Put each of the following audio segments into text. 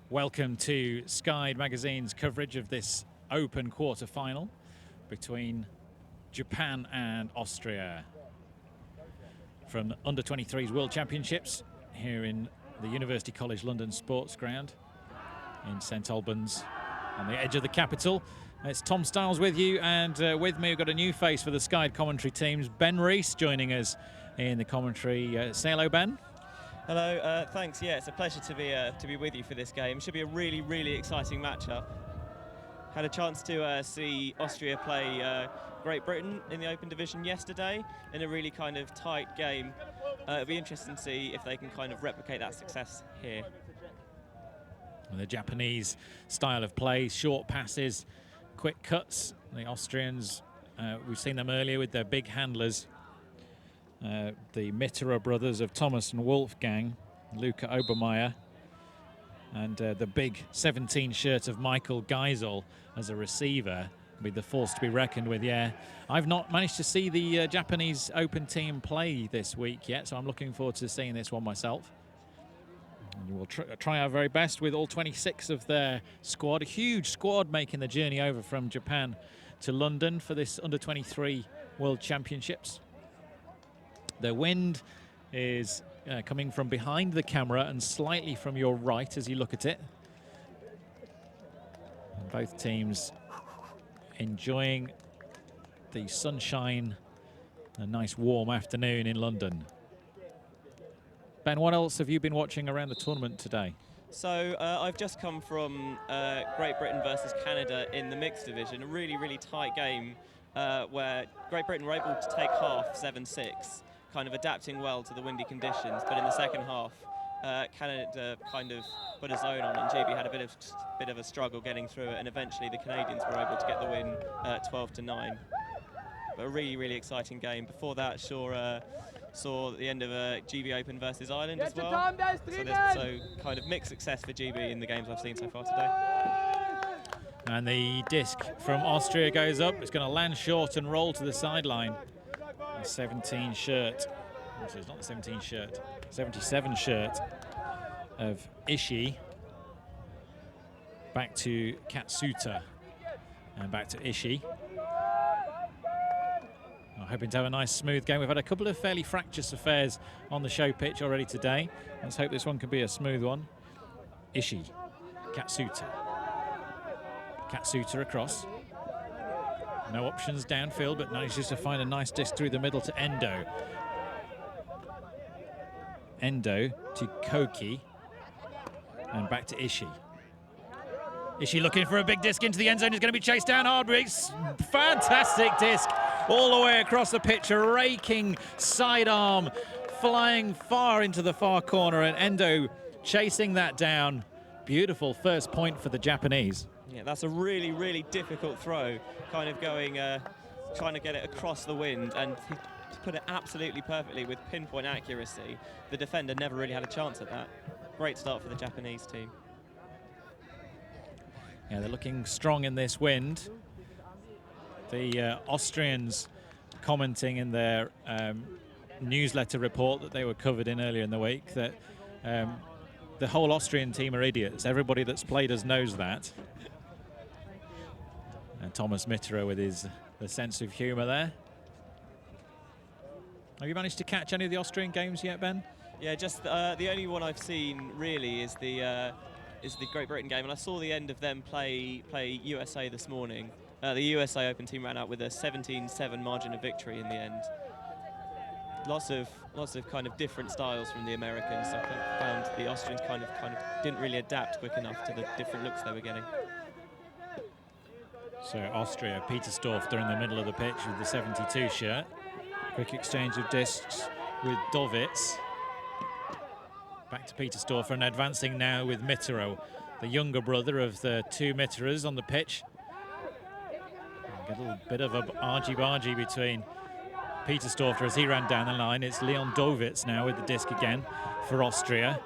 Welcome to Sky Magazine's coverage of this open quarter-final between Japan and Austria from Under-23s World Championships here in the University College London Sports Ground in St Albans on the edge of the capital. It's Tom Stiles with you, and with me we've got a new face for the Sky commentary teams. Ben Rees joining us in the commentary. Say hello, Ben. Hello, thanks. Yeah, it's a pleasure to be with you for this game. Should be a really exciting matchup. Had a chance to see Austria play Great Britain in the Open Division yesterday in a really kind of tight game. It'll be interesting to see if they can kind of replicate that success here. And the Japanese style of play, short passes, quick cuts. The Austrians, we've seen them earlier with their big handlers. The Mitterer brothers of Thomas and Wolfgang, Luca Obermeier, and the big 17 shirt of Michael Geisel as a receiver with the force to be reckoned with. Yeah, I've not managed to see the Japanese Open team play this week yet, so I'm looking forward to seeing this one myself. And we'll try our very best with all 26 of their squad. A huge squad making the journey over from Japan to London for this Under-23 World Championships. The wind is coming from behind the camera and slightly from your right as you look at it. And both teams enjoying the sunshine, a nice warm afternoon in London. Ben, what else have you been watching around the tournament today? So I've just come from Great Britain versus Canada in the mixed division, a really tight game where Great Britain were able to take half 7-6. Kind of adapting well to the windy conditions, but in the second half, Canada kind of put a zone on, and GB had a bit of a struggle getting through it, and eventually the Canadians were able to get the win 12-9. But a really exciting game. Before that, saw the end of GB Open versus Ireland as well. So kind of mixed success for GB in the games I've seen so far today. And the disc from Austria goes up. It's going to land short and roll to the sideline. The 17 shirt, actually it's not the 17 shirt, 77 shirt of Ishii. Back to Katsuta and back to Ishii. I'm hoping to have a nice smooth game. We've had a couple of fairly fractious affairs on the show pitch already today. Let's hope this one can be a smooth one. Ishii, Katsuta. Katsuta across. No options downfield, but manages to find a nice disc through the middle to Endo. Endo to Koki. And back to Ishii. Ishii looking for a big disc into the end zone. He's going to be chased down hard. Fantastic disc all the way across the pitch. A raking sidearm flying far into the far corner. And Endo chasing that down. Beautiful first point for the Japanese. Yeah, that's a really difficult throw, kind of going, trying to get it across the wind, and he put it absolutely perfectly with pinpoint accuracy. The defender never really had a chance at that. Great start for the Japanese team. Yeah, they're looking strong in this wind. The Austrians commenting in their newsletter report that they were covered in earlier in the week that the whole Austrian team are idiots. Everybody that's played us knows that. And Thomas Mitterer with the sense of humour there. Have you managed to catch any of the Austrian games yet, Ben? Yeah, just the only one I've seen really is the Great Britain game, and I saw the end of them play USA this morning. The USA Open team ran out with a 17-7 margin of victory in the end. Lots of kind of different styles from the Americans. I found the Austrians kind of didn't really adapt quick enough to the different looks they were getting. So Austria, Petersdorf in the middle of the pitch with the 72 shirt. Quick exchange of discs with Dovitz. Back to Petersdorf and advancing now with Mitterer, the younger brother of the two Mitterers on the pitch. Get a little bit of a argy-bargy between Petersdorf as he ran down the line. It's Leon Dovitz now with the disc again for Austria.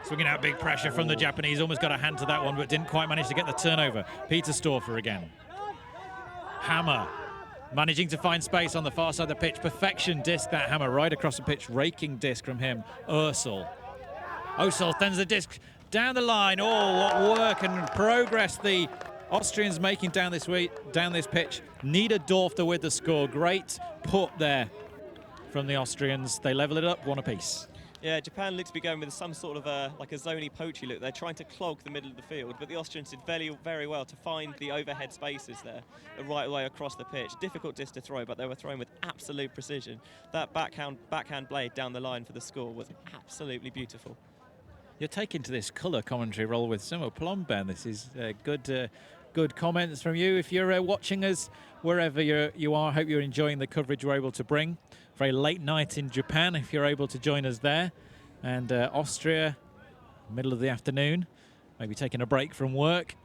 Swinging out big pressure from the Japanese. Almost got a hand to that one, but didn't quite manage to get the turnover. Petersdorfer again. Hammer managing to find space on the far side of the pitch. Perfection disc, that hammer right across the pitch. Raking disc from him. Ursel sends the disc Down the line. Oh, what work and progress the Austrians making down this pitch. Niederdorfer with the score. Great put there from the Austrians. They level it up, one apiece. Yeah, Japan looks to be going with some sort of like a zoney poachy look. They're trying to clog the middle of the field, but the Austrians did very, very well to find the overhead spaces there, the right way across the pitch. Difficult disc to throw, but they were throwing with absolute precision. That backhand blade down the line for the score was absolutely beautiful. You're taking to this colour commentary role with some aplomb, Ben. This is good comments from you. If you're watching us wherever you are, I hope you're enjoying the coverage we're able to bring. Very late night in Japan, if you're able to join us there. And Austria, middle of the afternoon, maybe taking a break from work.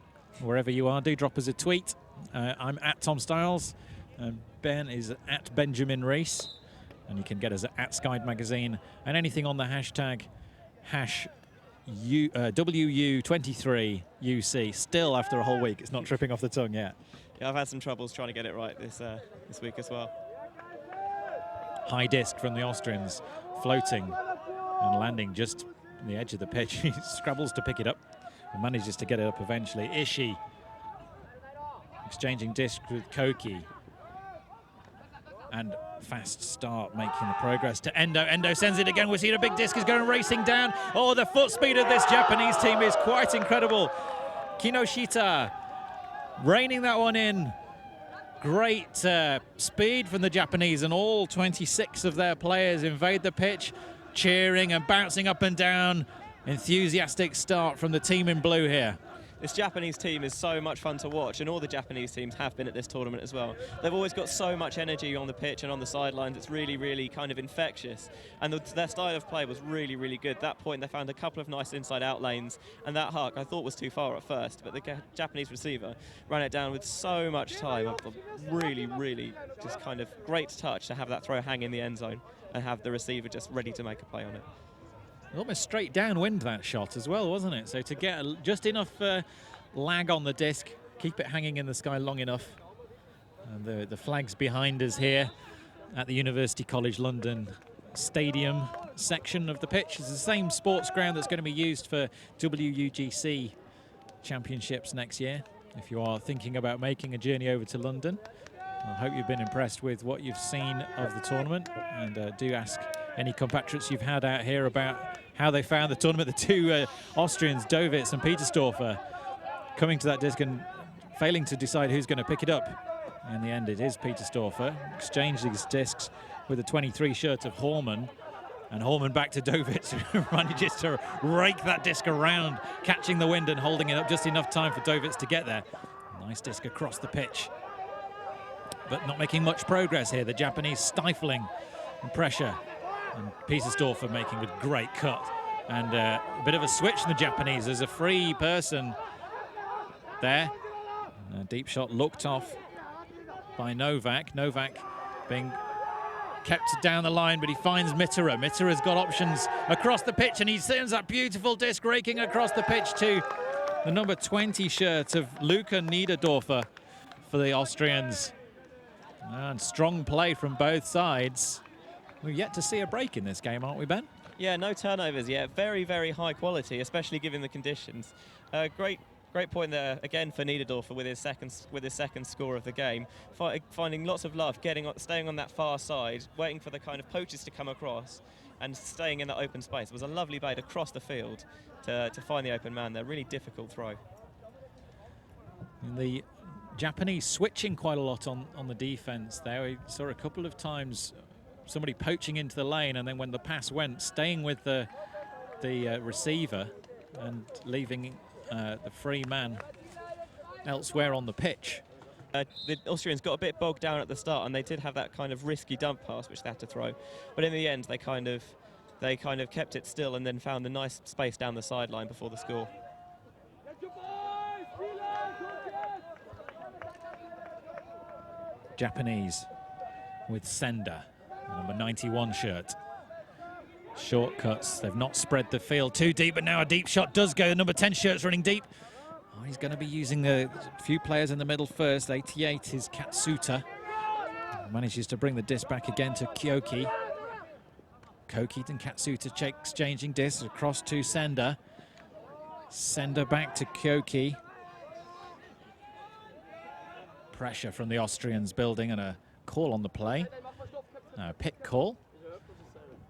Wherever you are, do drop us a tweet. I'm at Tom Styles, and Ben is at Benjamin Rees. And you can get us at Skide Magazine, and anything on the hashtag WU23 UC. Still, after a whole week, it's not tripping off the tongue yet. Yeah, I've had some troubles trying to get it right this week as well. High disc from the Austrians, floating and landing just on the edge of the pitch. He scrabbles to pick it up and manages to get it up eventually. Ishii exchanging disc with Koki. And fast start making the progress to Endo. Endo sends it again. We see the big disc is going racing down. Oh, the foot speed of this Japanese team is quite incredible. Kinoshita reining that one in. Great speed from the Japanese, and all 26 of their players invade the pitch, cheering and bouncing up and down. Enthusiastic start from the team in blue here. This Japanese team is so much fun to watch, and all the Japanese teams have been at this tournament as well. They've always got so much energy on the pitch and on the sidelines. It's really, really kind of infectious. And their style of play was really, really good. At that point, they found a couple of nice inside-out lanes, and that huck I thought was too far at first, but the Japanese receiver ran it down with so much time. Really, really just kind of great touch to have that throw hang in the end zone and have the receiver just ready to make a play on it. Almost straight downwind, that shot as well, wasn't it? So to get just enough lag on the disc, keep it hanging in the sky long enough. And the flag's behind us here at the University College London stadium section of the pitch. It's the same sports ground that's going to be used for WUGC championships next year. If you are thinking about making a journey over to London, I hope you've been impressed with what you've seen of the tournament, and do ask any compatriots you've had out here about how they found the tournament. The two Austrians, Dovitz and Petersdorfer, coming to that disc and failing to decide who's going to pick it up. In the end, it is Petersdorfer. Exchanged these discs with the 23 shirt of Horman. And Horman back to Dovitz, who manages to rake that disc around, catching the wind and holding it up just enough time for Dovitz to get there. Nice disc across the pitch, but not making much progress here. The Japanese stifling pressure. And Petersdorfer making a great cut. And a bit of a switch in the Japanese. There's a free person there. And a deep shot looked off by Novak. Novak being kept down the line, but he finds Mitera. Mitera's got options across the pitch, and he sends that beautiful disc raking across the pitch to the number 20 shirt of Luca Niederdorfer for the Austrians. And strong play from both sides. We're yet to see a break in this game, aren't we, Ben? Yeah, no turnovers yet. Very, very high quality, especially given the conditions. Great point there again for Niederdorfer with his second score of the game. Finding lots of love, staying on that far side, waiting for the kind of poachers to come across, and staying in that open space. It was a lovely bait across the field to find the open man there. Really difficult throw. And the Japanese switching quite a lot on the defense there. We saw a couple of times somebody poaching into the lane, and then when the pass went, staying with the receiver and leaving the free man elsewhere on the pitch. The Austrians got a bit bogged down at the start, and they did have that kind of risky dump pass which they had to throw, but in the end they kind of kept it still and then found a nice space down the sideline before the score. Japanese with Senda, number 91 shirt. Shortcuts, they've not spread the field too deep, but now a deep shot does go. The number 10 shirt's running deep. Oh, he's going to be using a few players in the middle first. 88 is Katsuta. Manages to bring the disc back again to Kyoki. Koki and Katsuta exchanging discs across to Senda. Sender back to Koki. Pressure from the Austrians building, and a call on the play. A pit call.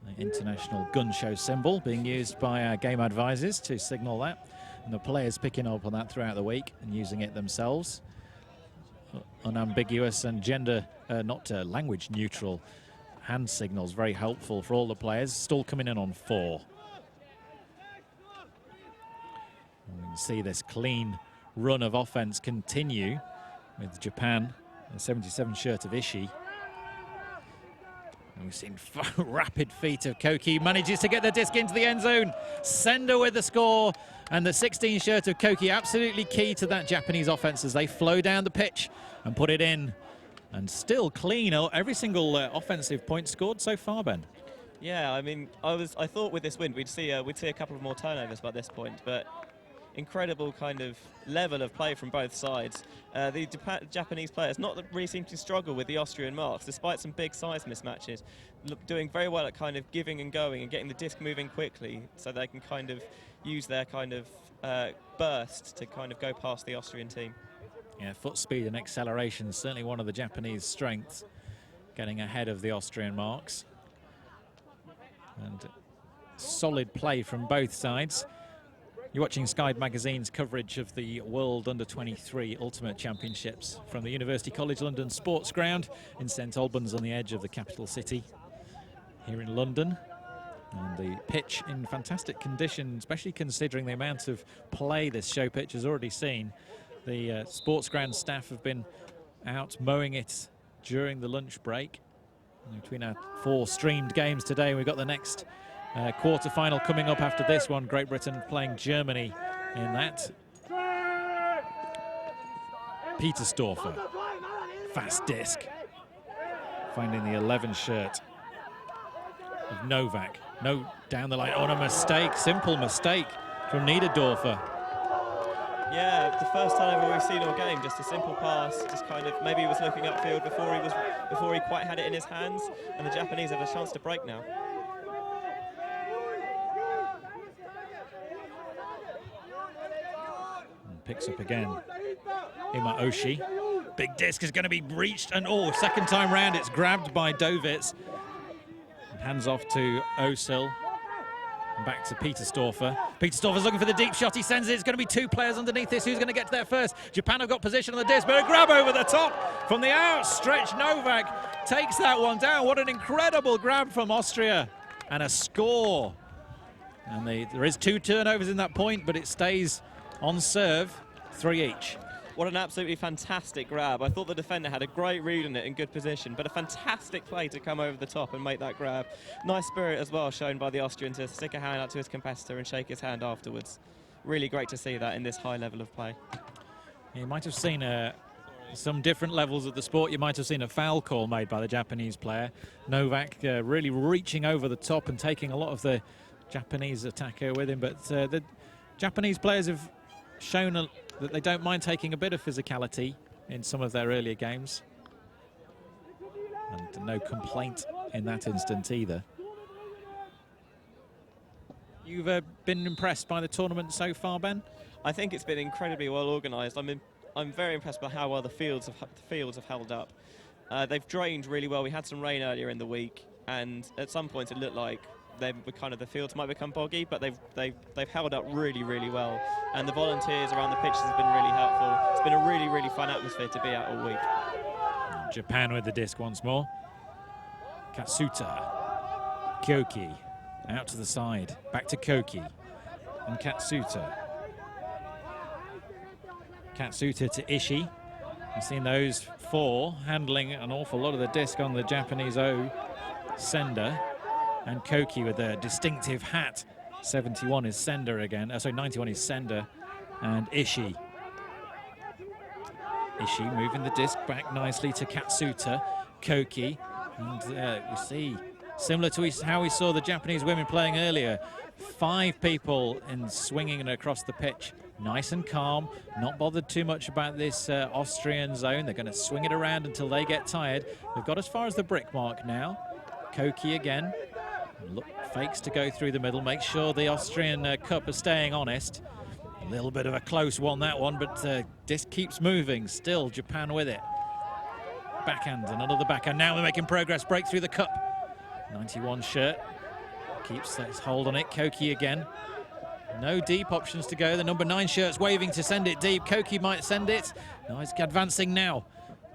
The international gun show symbol being used by game advisors to signal that. And the players picking up on that throughout the week and using it themselves. Unambiguous and gender, not language neutral hand signals, very helpful for all the players. Still coming in on 4. And we can see this clean run of offense continue with Japan, the 77 shirt of Ishii. And we've seen rapid feet of Koki, manages to get the disc into the end zone. Sender with the score, and the 16 shirt of Koki absolutely key to that Japanese offense as they flow down the pitch and put it in. And still clean, every single offensive point scored so far, Ben. Yeah, I mean, I thought with this win we'd see a couple of more turnovers by this point, but incredible kind of level of play from both sides. The Japanese players not really seem to struggle with the Austrian marks, despite some big size mismatches, doing very well at kind of giving and going and getting the disc moving quickly so they can kind of use their kind of burst to kind of go past the Austrian team. Yeah, foot speed and acceleration is certainly one of the Japanese strengths, getting ahead of the Austrian marks. And solid play from both sides. You're watching Sky Magazine's coverage of the World Under-23 Ultimate Championships from the University College London Sports Ground in St Albans on the edge of the capital city here in London. And the pitch in fantastic condition, especially considering the amount of play this show pitch has already seen. The sports ground staff have been out mowing it during the lunch break. And between our 4 streamed games today, we've got the next quarter-final coming up after this one. Great Britain playing Germany in that. Petersdorfer, fast disc, finding the 11 shirt of Novak. No, down the line on a mistake, simple mistake from Niederdorfer. Yeah, the first time we've seen all game, just a simple pass, just kind of maybe he was looking upfield before he quite had it in his hands, and the Japanese have a chance to break now. And picks up again. Imaoshi. Big disc is going to be reached, and second time round it's grabbed by Dovitz. Hands off to Osil. Back to Petersdorfer. Petersdorfer's looking for the deep shot. He sends it. It's going to be 2 players underneath this. Who's going to get there first? Japan have got position on the disc, but a grab over the top from the outstretched Novak takes that one down. What an incredible grab from Austria, and a score. And there is 2 turnovers in that point, but it stays on serve, 3 each. What an absolutely fantastic grab. I thought the defender had a great read on it in good position, but a fantastic play to come over the top and make that grab. Nice spirit as well shown by the Austrian to stick a hand out to his competitor and shake his hand afterwards. Really great to see that in this high level of play. You might have seen some different levels of the sport. You might have seen a foul call made by the Japanese player. Novak really reaching over the top and taking a lot of the Japanese attacker with him, but the Japanese players have shown that they don't mind taking a bit of physicality in some of their earlier games. And no complaint in that instance either. You've been impressed by the tournament so far, Ben? I think it's been incredibly well organised. I'm very impressed by how well the fields have held up. They've drained really well. We had some rain earlier in the week, and at some points it looked like the fields might become boggy, but they've held up really, really well. And the volunteers around the pitches have been really helpful. It's been a really, really fun atmosphere to be at all week. Japan with the disc once more. Katsuta, Koki, out to the side, back to Koki, and Katsuta. Katsuta to Ishii. You've seen those 4 handling an awful lot of the disc on the Japanese Sender. And Koki with a distinctive hat. 71 is Sender again. 91 is Sender. And Ishii. Ishii moving the disc back nicely to Katsuta. Koki. And you see, similar to how we saw the Japanese women playing earlier, 5 people in swinging it across the pitch. Nice and calm, not bothered too much about this Austrian zone. They're going to swing it around until they get tired. They've got as far as the brick mark now. Koki again. Fakes to go through the middle, make sure the Austrian cup are staying honest. A little bit of a close one, that one, but disc keeps moving. Still Japan with it. Backhand and another backhand. Now they're making progress. Break through the cup. 91 shirt. Keeps his hold on it. Koki again. No deep options to go. The number 9 shirt's waving to send it deep. Koki might send it. No, he's advancing now.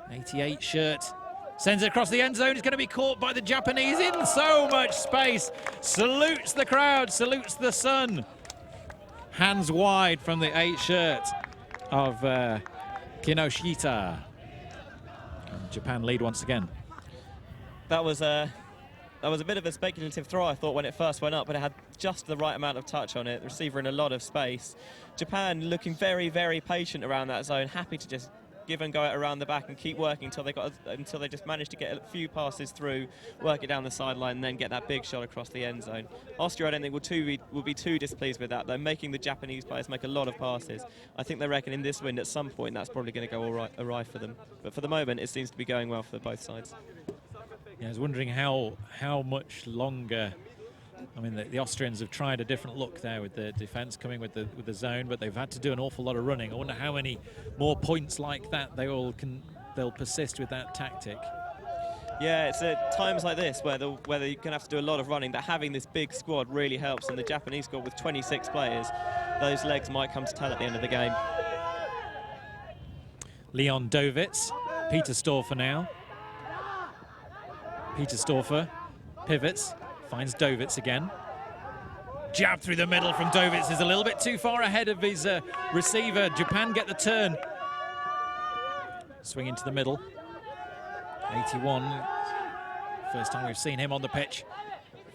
88 shirt. Sends it across the end zone. It's going to be caught by the Japanese in so much space. Salutes the crowd. Salutes the sun. Hands wide from the 8 shirt of Kinoshita. And Japan lead once again. That was a bit of a speculative throw, I thought, when it first went up, but it had just the right amount of touch on it. The receiver in a lot of space. Japan looking very, very patient around that zone, happy to just give and go it around the back and keep working until they just managed to get a few passes through, work it down the sideline, and then get that big shot across the end zone. Austria, I don't think, will be too displeased with that. They're making the Japanese players make a lot of passes. I think they reckon in this wind at some point that's probably going to go awry for them. But for the moment, it seems to be going well for both sides. Yeah, I was wondering how much longer. I mean, the Austrians have tried a different look there with the defence coming with the zone, but they've had to do an awful lot of running. I wonder how many more points like that they'll persist with that tactic. Yeah, it's at times like this where you're going to have to do a lot of running, that having this big squad really helps. And the Japanese squad with 26 players, those legs might come to tell at the end of the game. Leon Dovitz, Peter Storfer now. Peter Storfer pivots, finds Dovitz again. Jab through the middle from Dovitz is a little bit too far ahead of his receiver. Japan get the turn. Swing into the middle. 81. First time we've seen him on the pitch.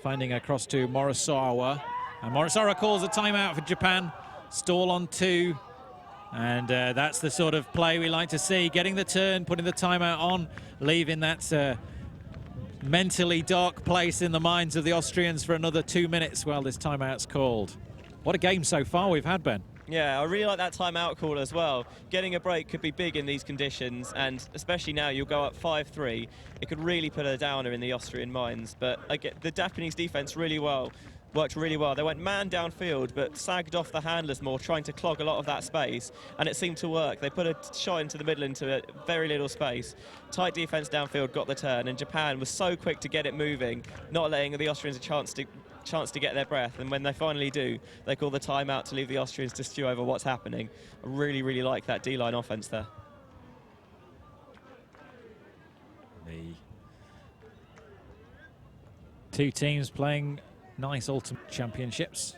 Finding across to Morisawa. And Morisawa calls a timeout for Japan. Stall on 2. And that's the sort of play we like to see. Getting the turn, putting the timeout on, leaving that mentally dark place in the minds of the Austrians for another 2 minutes while this timeout's called. What a game so far we've had, Ben. Yeah, I really like that timeout call as well. Getting a break could be big in these conditions, and especially now you'll go up 5-3. It could really put a downer in the Austrian minds. But the Japanese defense worked really well. They went man downfield, but sagged off the handlers more, trying to clog a lot of that space, and it seemed to work. They put a shot into the middle into very little space. Tight defense downfield got the turn, and Japan was so quick to get it moving, not letting the Austrians a chance to get their breath. And when they finally do, they call the timeout to leave the Austrians to stew over what's happening. I really, really like that D-line offense there. The two teams playing nice ultimate championships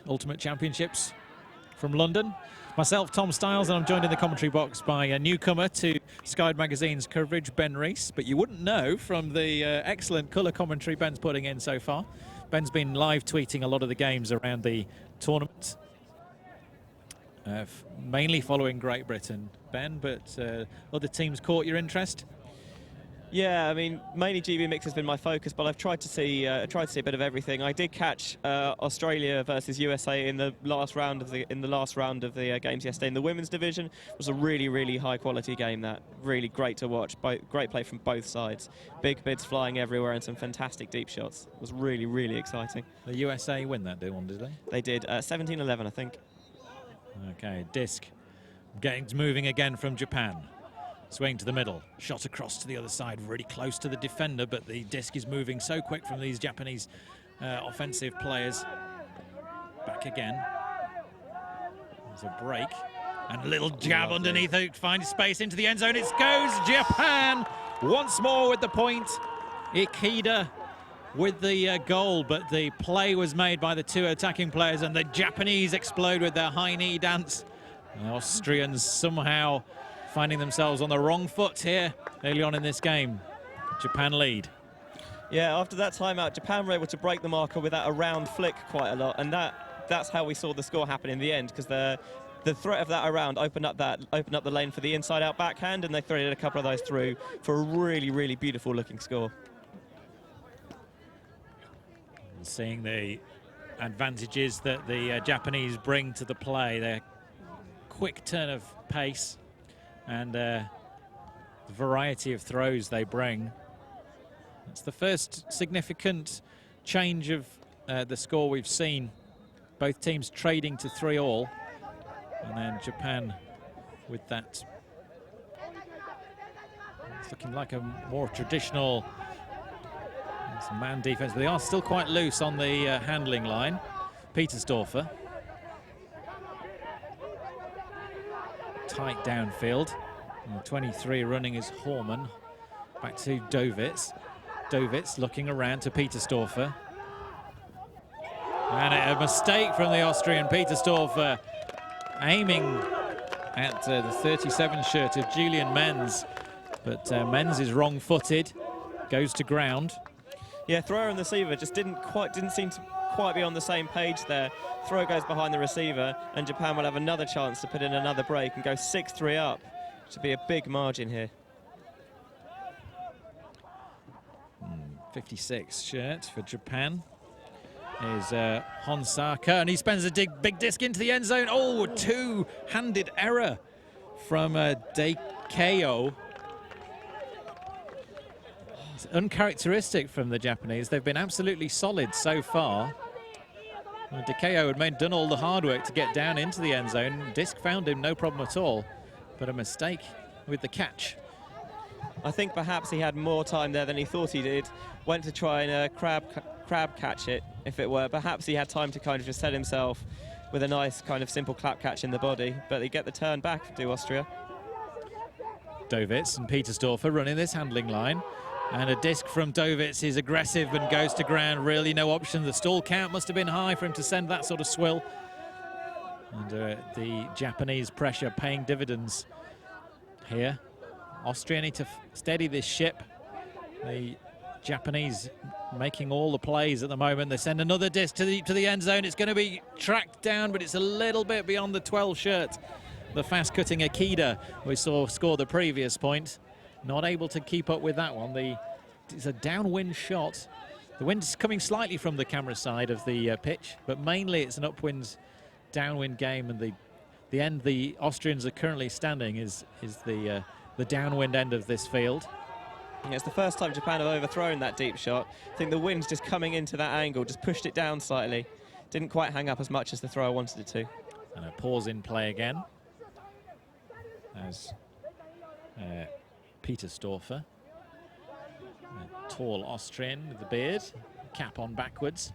from London. Myself, Tom Stiles, and I'm joined in the commentary box by a newcomer to Sky Magazine's coverage, Ben Rees. But you wouldn't know from the excellent colour commentary Ben's putting in so far. Ben's been live tweeting a lot of the games around the tournament, mainly following Great Britain, Ben, but other teams caught your interest? Yeah, I mean, mainly GB Mix has been my focus, but I've tried to see a bit of everything. I did catch Australia versus USA in the last round of the games yesterday in the women's division. It was a really, really high quality game. That really great to watch. Great play from both sides. Big bids flying everywhere and some fantastic deep shots. It was really, really exciting. The USA win that one, did they? They did 17-11, I think. Okay, disc getting moving again from Japan. Swing to the middle, shot across to the other side, really close to the defender, but the disc is moving so quick from these Japanese offensive players. Back again. There's a break. And a little jab underneath it, finds space into the end zone. It goes Japan once more with the point. Ikeda with the goal, but the play was made by the two attacking players, and the Japanese explode with their high knee dance. The Austrians somehow finding themselves on the wrong foot here early on in this game. Japan lead. Yeah, after that timeout, Japan were able to break the marker with that around flick quite a lot, and that's how we saw the score happen in the end, because the threat of that around opened up the lane for the inside-out backhand, and they threaded a couple of those through for a really, really beautiful-looking score. Seeing the advantages that the Japanese bring to the play, their quick turn of pace, and the variety of throws they bring. It's the first significant change of the score we've seen. Both teams trading to 3-all. And then Japan with that. It's looking like a more traditional man defense, but they are still quite loose on the handling line. Petersdorfer. Tight downfield. And 23 running is Horman. Back to Dovitz. Dovitz looking around to Petersdorfer. And a mistake from the Austrian. Petersdorfer aiming at the 37 shirt of Julian Menz. But Menz is wrong-footed, goes to ground. Yeah, thrower and receiver just didn't seem to quite be on the same page there. Throw goes behind the receiver, and Japan will have another chance to put in another break and go 6-3 up. To be a big margin here. 56 shirt for Japan is Honsaka, and he spends a big disc into the end zone. Oh, a two-handed error from Dekeo. It's uncharacteristic from the Japanese. They've been absolutely solid so far. Dekeo had done all the hard work to get down into the end zone. Disc found him, no problem at all, but a mistake with the catch. I think perhaps he had more time there than he thought he did. Went to try and crab catch it, if it were. Perhaps he had time to kind of just set himself with a nice kind of simple clap catch in the body, but they get the turn back to Austria. Dovitz and Petersdorfer running this handling line. And a disc from Dovitz is aggressive and goes to ground. Really no option. The stall count must have been high for him to send that sort of swill. And the Japanese pressure paying dividends here. Austria need to steady this ship. The Japanese making all the plays at the moment. They send another disc to the end zone. It's going to be tracked down, but it's a little bit beyond the 12 shirt. The fast-cutting Akida we saw score the previous point. Not able to keep up with that one. It's a downwind shot. The wind's coming slightly from the camera side of the pitch, but mainly it's an upwind, downwind game, and the end the Austrians are currently standing is the downwind end of this field. Yeah, it's the first time Japan have overthrown that deep shot. I think the wind's just coming into that angle, just pushed it down slightly. Didn't quite hang up as much as the thrower wanted it to. And a pause in play again. As Petersdorfer, a tall Austrian with the beard, cap on backwards.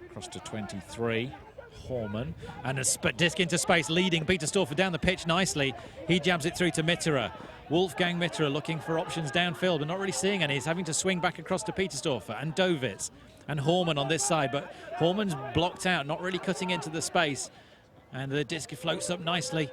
Across to 23, Horman, and a disc into space, leading Petersdorfer down the pitch nicely. He jabs it through to Mitterer. Wolfgang Mitterer looking for options downfield, but not really seeing any. He's having to swing back across to Petersdorfer and Dovitz and Horman on this side, but Horman's blocked out, not really cutting into the space. And the disc floats up nicely.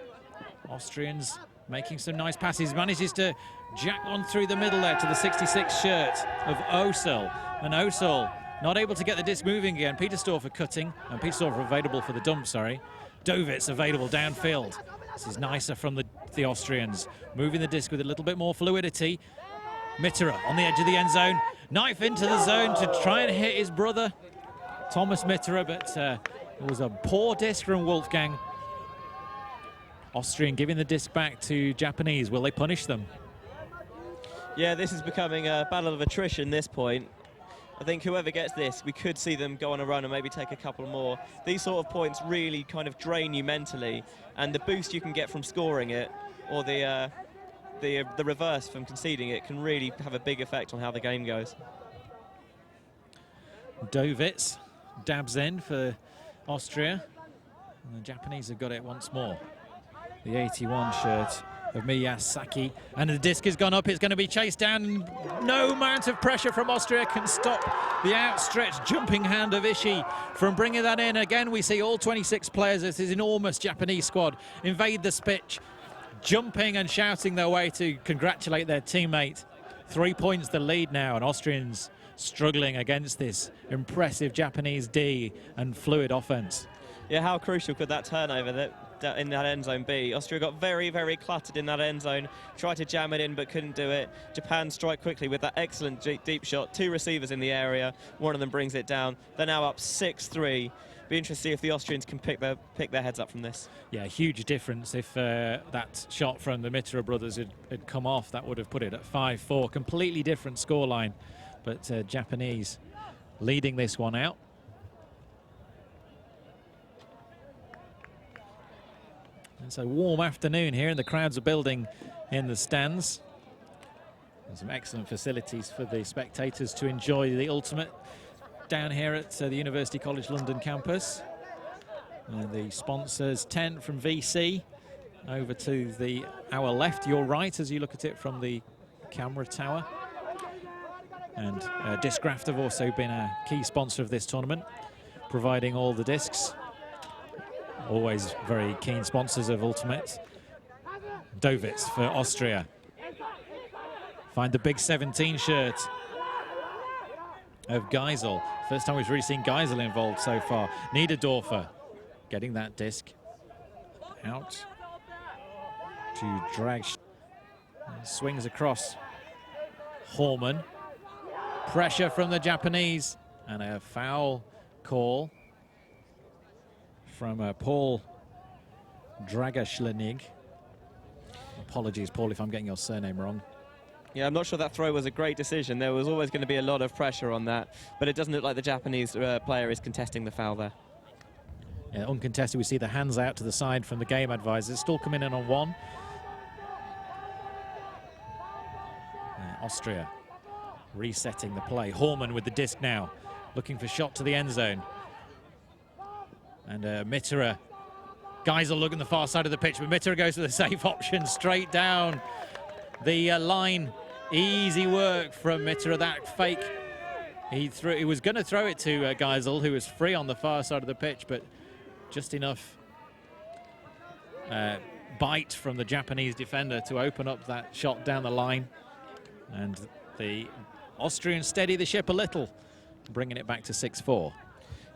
Austrians making some nice passes. Manages to jack one through the middle there to the 66 shirt of Osel. And Osel not able to get the disc moving again. Petersdorfer cutting, and Petersdorfer available for the dump, sorry. Dovitz available downfield. This is nicer from the Austrians. Moving the disc with a little bit more fluidity. Mitterer on the edge of the end zone. Knife into the zone to try and hit his brother, Thomas Mitterer, but it was a poor disc from Wolfgang. Austrian giving the disc back to Japanese. Will they punish them? Yeah, this is becoming a battle of attrition this point. I think whoever gets this, we could see them go on a run and maybe take a couple more. These sort of points really kind of drain you mentally, and the boost you can get from scoring it, or the reverse from conceding it, can really have a big effect on how the game goes. Dovitz dabs in for Austria, and the Japanese have got it once more. The 81 shirt of Miyazaki, and the disc has gone up. It's going to be chased down. No amount of pressure from Austria can stop the outstretched jumping hand of Ishii from bringing that in. Again, we see all 26 players, this is enormous Japanese squad, invade the pitch, jumping and shouting their way to congratulate their teammate. 3 points the lead now, and Austrians struggling against this impressive Japanese D and fluid offense. Yeah, how crucial could that turnover in that end zone be? Austria got very, very cluttered in that end zone, tried to jam it in but couldn't do it. Japan strike quickly with that excellent deep shot. 2 receivers in the area, one of them brings it down. They're now up 6-3. Be interested to see if the Austrians can pick their heads up from this. Yeah, huge difference. If that shot from the Mitterer brothers had come off, that would have put it at 5-4. Completely different scoreline, but Japanese leading this one out. It's a warm afternoon here, and the crowds are building in the stands. There's some excellent facilities for the spectators to enjoy the ultimate down here at the University College London campus. The sponsors tent from VC over to our left, your right, as you look at it from the camera tower. And Discraft have also been a key sponsor of this tournament, providing all the discs. Always very keen sponsors of Ultimate. Dovitz for Austria. Find the big 17 shirt of Geisel. First time we've really seen Geisel involved so far. Niederdorfer getting that disc out to drag. Swings across. Horman. Pressure from the Japanese, and a foul call from Paul Dragashlenig. Apologies, Paul, if I'm getting your surname wrong. Yeah, I'm not sure that throw was a great decision. There was always going to be a lot of pressure on that, but it doesn't look like the Japanese player is contesting the foul there. Yeah, uncontested. We see the hands out to the side from the game advisors. Still coming in on one. Austria resetting the play. Horman with the disc now, looking for shot to the end zone. And Mitterer. Geisel looking the far side of the pitch, but Mitterer goes for the safe option straight down the line. Easy work from Mitterer. That fake. He was going to throw it to Geisel, who was free on the far side of the pitch, but just enough bite from the Japanese defender to open up that shot down the line. And the Austrians steady the ship a little, bringing it back to 6-4.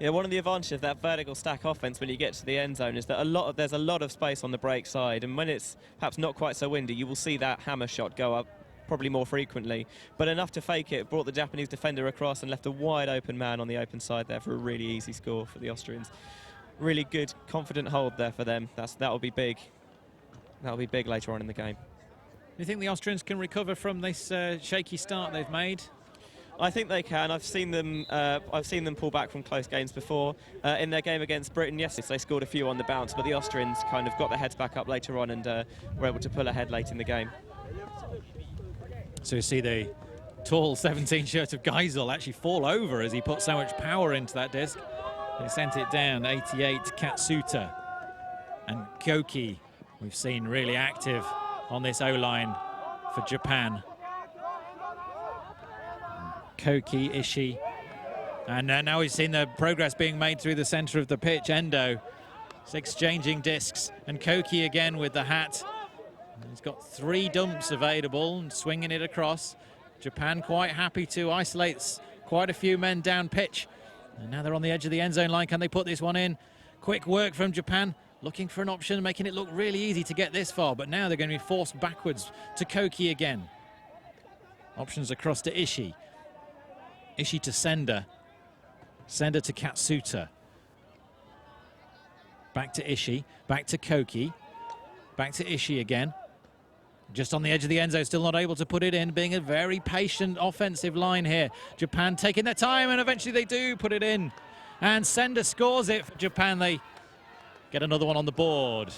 Yeah, one of the advantages of that vertical stack offense when you get to the end zone is that there's a lot of space on the break side, and when it's perhaps not quite so windy, you will see that hammer shot go up probably more frequently. But enough to fake it, brought the Japanese defender across and left a wide open man on the open side there for a really easy score for the Austrians. Really good, confident hold there for them. That'll be big. That'll be big later on in the game. Do you think the Austrians can recover from this shaky start they've made? I think they can. I've seen them pull back from close games before. In their game against Britain yesterday, they scored a few on the bounce, but the Austrians kind of got their heads back up later on and were able to pull ahead late in the game. So you see the tall 17 shirt of Geisel actually fall over as he put so much power into that disc. He sent it down. 88 Katsuta and Koki. We've seen really active on this O-line for Japan. Koki, Ishii, and now we've seen the progress being made through the center of the pitch. Endo is exchanging discs, and Koki again with the hat. He's got 3 dumps available and swinging it across. Japan quite happy to isolate quite a few men down pitch. And now they're on the edge of the end zone line. Can they put this one in? Quick work from Japan, looking for an option, making it look really easy to get this far. But now they're going to be forced backwards to Koki again. Options across to Ishii. Ishii to Sender. Sender to Katsuta. Back to Ishii. Back to Koki. Back to Ishii again. Just on the edge of the end zone, still not able to put it in, being a very patient offensive line here. Japan taking their time, and eventually they do put it in. And Sender scores it for Japan. They get another one on the board.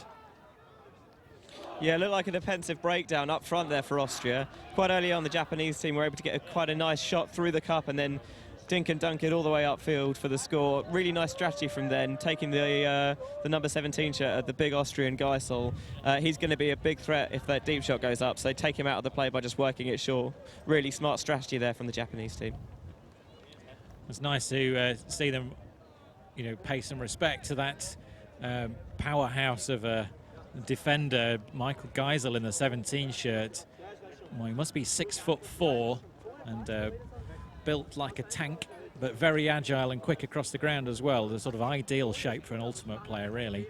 Yeah, it looked like a defensive breakdown up front there for Austria. Quite early on, the Japanese team were able to get quite a nice shot through the cup and then dink and dunk it all the way upfield for the score. Really nice strategy from then, taking the number 17 shirt, the big Austrian Geisel. He's going to be a big threat if that deep shot goes up, so they take him out of the play by just working it short. Really smart strategy there from the Japanese team. It's nice to see them, pay some respect to that powerhouse of a defender, Michael Geisel in the 17 shirt. Well, he must be 6'4" and built like a tank, but very agile and quick across the ground as well. The sort of ideal shape for an ultimate player, really.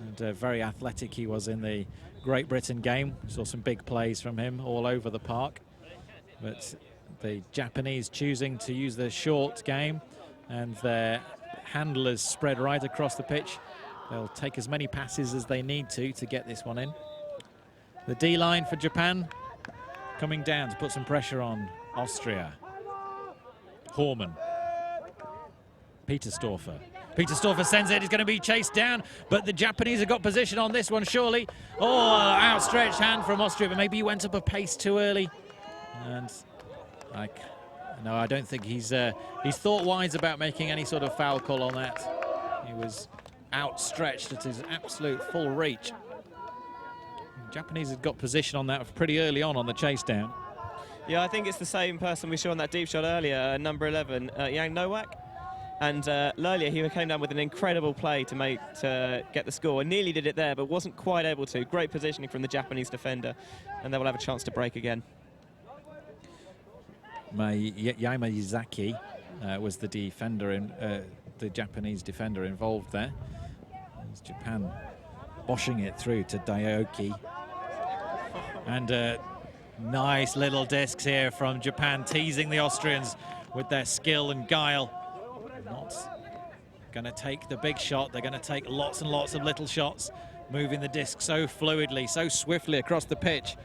And very athletic he was in the Great Britain game. We saw some big plays from him all over the park. But the Japanese choosing to use the short game, and their handlers spread right across the pitch. They'll take as many passes as they need to get this one in. The D-line for Japan coming down to put some pressure on Austria. Horman. Petersdorfer. Petersdorfer sends it, he's going to be chased down, but the Japanese have got position on this one, surely. Oh, outstretched hand from Austria, but maybe he went up a pace too early. And no, I don't think he's thought wise about making any sort of foul call on that. He was outstretched at his absolute full reach. The Japanese had got position on that pretty early on the chase down. Yeah, I think it's the same person we saw on that deep shot earlier, number 11, Jan Nowak. And earlier he came down with an incredible play to get the score, and nearly did it there, but wasn't quite able to. Great positioning from the Japanese defender, and they will have a chance to break again. Yamazaki was the defender, the Japanese defender involved there. It's Japan boshing it through to Daioki. And nice little discs here from Japan, teasing the Austrians with their skill and guile. Not going to take the big shot. They're going to take lots and lots of little shots, moving the disc so fluidly, so swiftly across the pitch.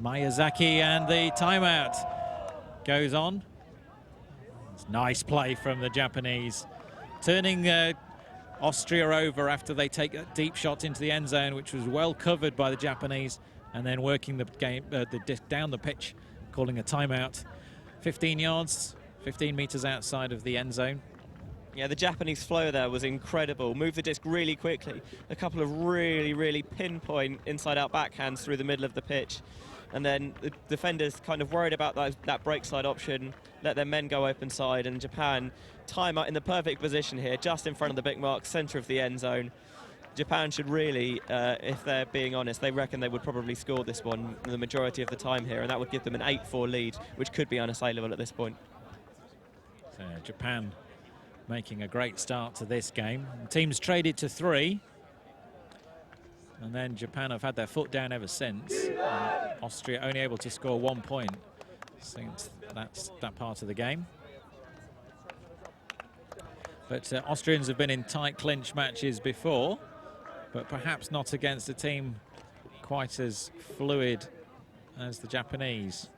Miyazaki, and the timeout goes on. It's nice play from the Japanese, turning Austria over after they take a deep shot into the end zone, which was well covered by the Japanese, and then working the disc down the pitch, calling a timeout. 15 yards, 15 meters outside of the end zone. Yeah, the Japanese flow there was incredible. Moved the disc really quickly. A couple of really, really pinpoint inside-out backhands through the middle of the pitch. And then the defenders kind of worried about that break side option, let their men go open side, and Japan time out in the perfect position here, just in front of the big mark, centre of the end zone. Japan should really, if they're being honest, they reckon they would probably score this one the majority of the time here, and that would give them an 8-4 lead, which could be unassailable at this point. So Japan making a great start to this game. The teams traded to 3. And then Japan have had their foot down ever since. Austria only able to score 1 point since that's that part of the game. But Austrians have been in tight clinch matches before, but perhaps not against a team quite as fluid as the Japanese.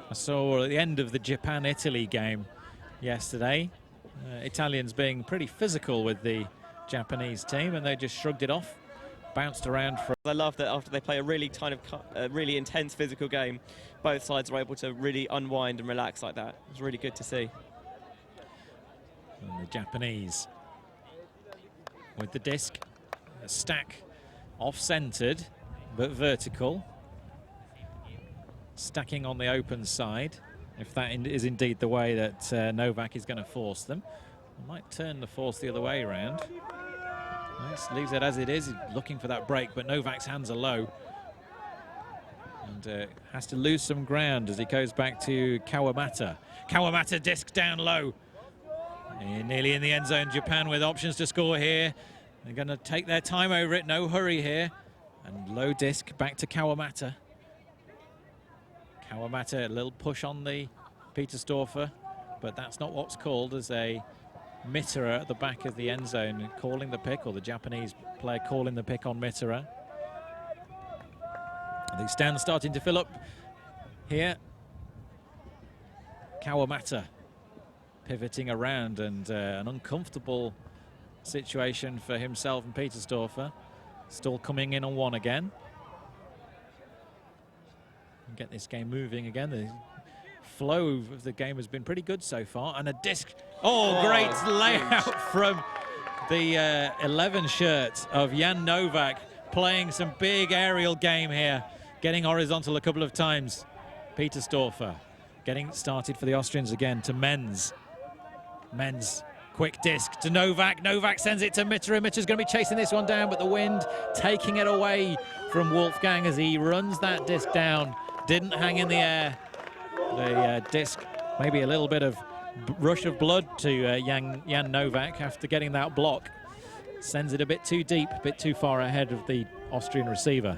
I saw at the end of the Japan-Italy game yesterday, Italians being pretty physical with the Japanese team, and they just shrugged it off, bounced around. I love that after they play a really really intense physical game, both sides are able to really unwind and relax like that. It's really good to see. And the Japanese with the disc, a stack off-centered but vertical, stacking on the open side. If that is indeed the way that Novak is going to force them. I might turn the force the other way around. Nice, leaves it as it is. He's looking for that break, but Novak's hands are low. And has to lose some ground as he goes back to Kawamata. Kawamata disc down low. Nearly in the end zone, Japan with options to score here. They're going to take their time over it, no hurry here. And low disc back to Kawamata. Kawamata, a little push on the Petersdorfer, but that's not what's called as a Mitterer at the back of the end zone, calling the pick, or the Japanese player calling the pick on Mitterer. The stands starting to fill up here. Kawamata pivoting around, and an uncomfortable situation for himself and Petersdorfer. Still coming in on one again. Get this game moving again. The flow of the game has been pretty good so far. And a disc. Oh, great layout from the 11 shirt of Jan Novak, playing some big aerial game here, getting horizontal a couple of times. Petersdorfer getting started for the Austrians again to Menz. Menz, quick disc to Novak. Novak sends it to Mitterer. Mitterer's going to be chasing this one down, but the wind taking it away from Wolfgang as he runs that disc down. Didn't hang in the air. The disc, maybe a little bit of rush of blood to Jan Novak after getting that block. Sends it a bit too deep, a bit too far ahead of the Austrian receiver.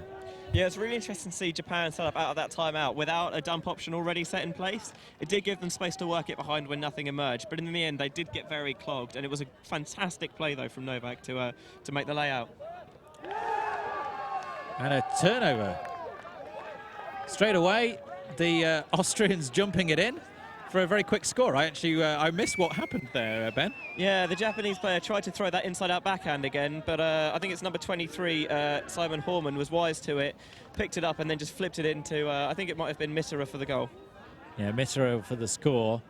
Yeah, it's really interesting to see Japan set up out of that timeout without a dump option already set in place. It did give them space to work it behind when nothing emerged, but in the end they did get very clogged, and it was a fantastic play though from Novak to make the layout. And a turnover. Straight away, the Austrians jumping it in. for a very quick score. I missed what happened there, Ben. Yeah, the Japanese player tried to throw that inside-out backhand again, but I think it's number 23, Simon Horman, was wise to it, picked it up and then just flipped it into, I think it might have been Mitterer for the goal. Yeah, Mitterer for the score.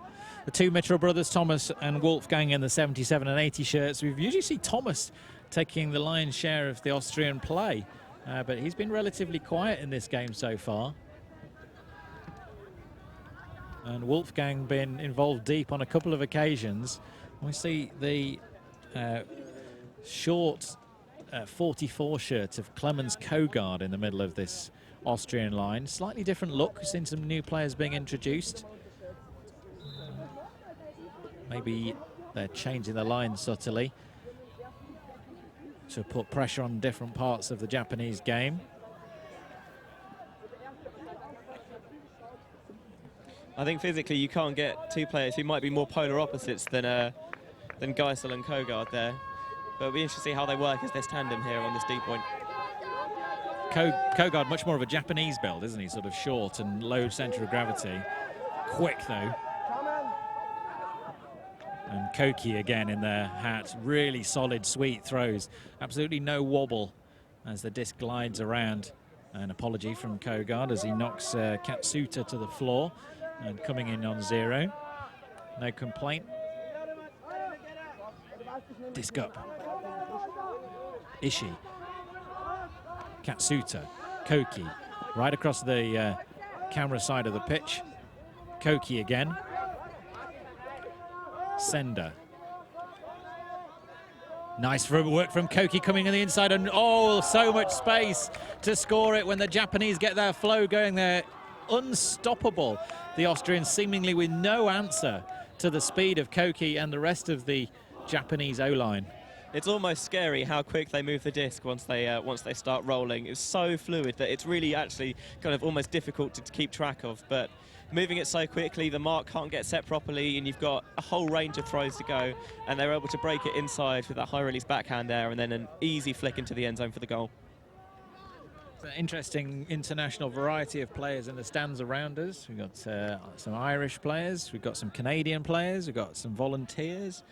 The two Mitterer brothers, Thomas and Wolfgang, in the 77 and 80 shirts. We usually see Thomas taking the lion's share of the Austrian play, but he's been relatively quiet in this game so far. And Wolfgang been involved deep on a couple of occasions. We see the short 44 shirt of Clemens Kogard in the middle of this Austrian line. Slightly different look. We've seen some new players being introduced. Maybe they're changing the line subtly to put pressure on different parts of the Japanese game. I think physically you can't get two players who might be more polar opposites than Geisel and Kogard there. But it'll be interesting to see how they work as this tandem here on this deep point. Kogard, much more of a Japanese build, isn't he? Sort of short and low centre of gravity. Quick, though. And Koki again in their hat. Really solid, sweet throws. Absolutely no wobble as the disc glides around. An apology from Kogard as he knocks Katsuta to the floor. And coming in on 0. No complaint. Disc up. Ishii. Katsuta. Koki. Right across the camera side of the pitch. Koki again. Sender. Nice work from Koki coming on the inside, and oh, so much space to score it when the Japanese get their flow going. They're unstoppable. The Austrians seemingly with no answer to the speed of Koki and the rest of the Japanese O-line. It's almost scary how quick they move the disc once they start rolling. It's so fluid that it's really actually kind of almost difficult to keep track of. But moving it so quickly, the mark can't get set properly, and you've got a whole range of throws to go, and they're able to break it inside with that high release backhand there, and then an easy flick into the end zone for the goal. It's an interesting international variety of players in the stands around us. We've got some Irish players, we've got some Canadian players, we've got some volunteers,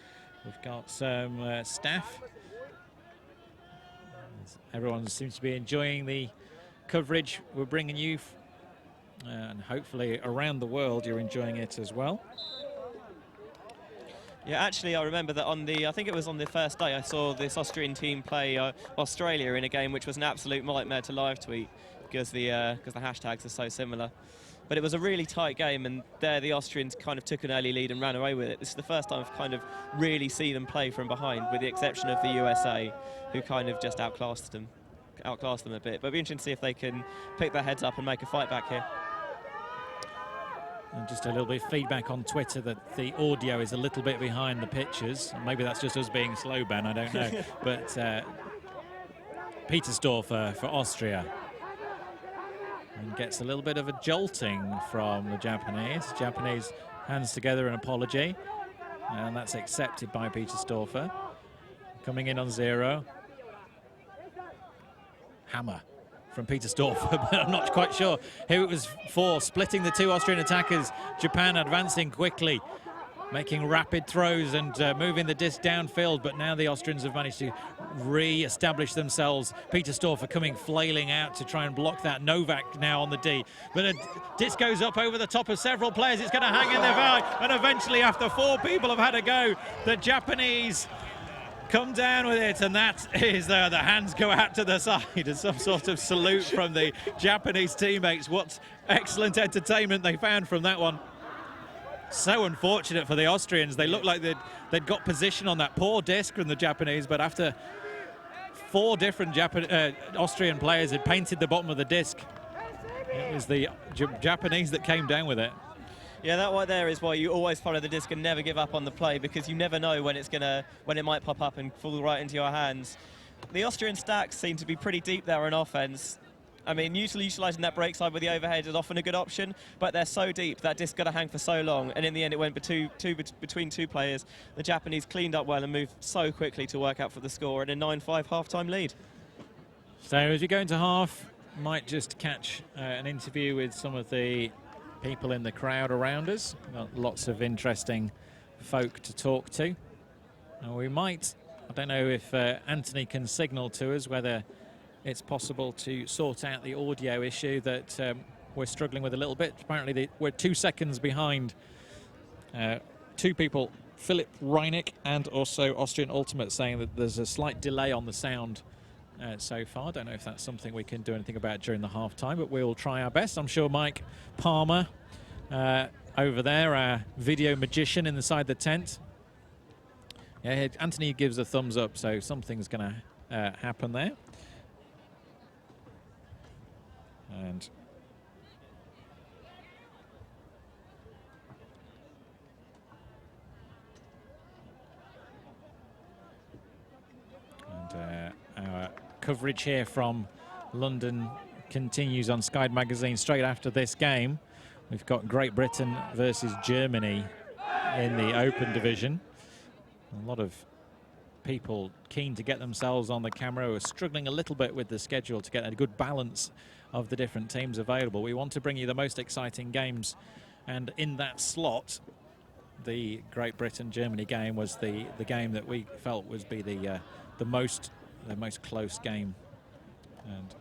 we've got some staff. Everyone seems to be enjoying the coverage we're bringing you, and hopefully around the world you're enjoying it as well. Yeah, actually, I remember that I think it was on the first day, I saw this Austrian team play Australia in a game which was an absolute nightmare to live tweet because the hashtags are so similar. But it was a really tight game, and there the Austrians kind of took an early lead and ran away with it. This is the first time I've kind of really seen them play from behind, with the exception of the USA, who kind of just outclassed them a bit. But it'll be interesting to see if they can pick their heads up and make a fight back here. And just a little bit of feedback on Twitter that the audio is a little bit behind the pictures. Maybe that's just us being slow, Ben, I don't know. But Petersdorfer for Austria. And gets a little bit of a jolting from the Japanese. Japanese hands together an apology. And that's accepted by Petersdorfer. Coming in on 0. Hammer from Petersdorfer, but I'm not quite sure who it was for. Splitting the two Austrian attackers. Japan advancing quickly, making rapid throws and moving the disc downfield, but now the Austrians have managed to re-establish themselves. Petersdorfer coming flailing out to try and block that. Novak now on the D, but a disc goes up over the top of several players. It's going to hang in there, and eventually, after 4 people have had a go, the Japanese come down with it, and that is the hands go out to the side as some sort of salute from the Japanese teammates. What excellent entertainment they found from that one. So unfortunate for the Austrians. They looked like they'd got position on that poor disc from the Japanese, but after 4 different Austrian players had painted the bottom of the disc, it was the Japanese that came down with it. Yeah, that right there is why you always follow the disc and never give up on the play, because you never know when it might pop up and fall right into your hands. The Austrian stacks seem to be pretty deep there on offense. I mean, usually utilising that break side with the overhead is often a good option, but they're so deep, that disc got to hang for so long, and in the end it went between 2 players. The Japanese cleaned up well and moved so quickly to work out for the score and a 9-5 half-time lead. So as we go into half, might just catch an interview with some of the people in the crowd around us. Got lots of interesting folk to talk to. And we might, I don't know if Anthony can signal to us whether it's possible to sort out the audio issue that we're struggling with a little bit. Apparently we're 2 seconds behind two people, Philip Reineck and also Austrian Ultimate, saying that there's a slight delay on the sound so far. I don't know if that's something we can do anything about during the half-time, but we'll try our best. I'm sure Mike Palmer over there, our video magician inside the tent. Yeah, Anthony gives a thumbs up, so something's going to happen there. And our coverage here from London continues on Sky Magazine straight after this game. We've got Great Britain versus Germany in the open division. A lot of people keen to get themselves on the camera. We're struggling a little bit with the schedule to get a good balance of the different teams available. We want to bring you the most exciting games, and in that slot, the Great Britain-Germany game was the game that we felt was be the most close game. And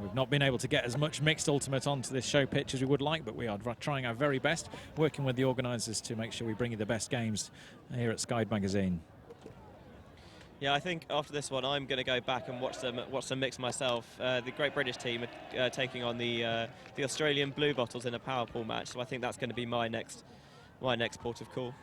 we've not been able to get as much mixed ultimate onto this show pitch as we would like, but we are trying our very best, working with the organisers to make sure we bring you the best games here at Sky Magazine. Yeah, I think after this one, I'm going to go back and watch some mix myself. The Great British team are taking on the Australian Blue Bottles in a power pool match, so I think that's going to be my next port of call.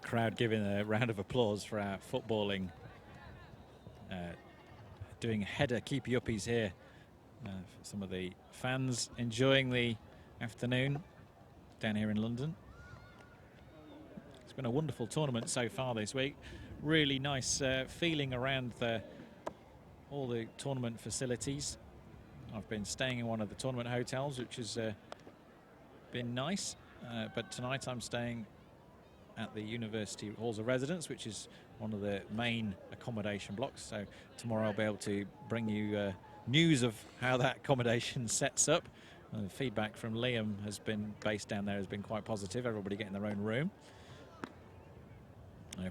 Crowd giving a round of applause for our footballing, doing header keepy uppies here. For some of the fans enjoying the afternoon down here in London. It's been a wonderful tournament so far this week. Really nice feeling around all the tournament facilities. I've been staying in one of the tournament hotels, which has been nice, but tonight I'm staying at the University Halls of Residence, which is one of the main accommodation blocks. So tomorrow I'll be able to bring you news of how that accommodation sets up. The feedback from Liam has been based down there has been quite positive. Everybody getting their own room.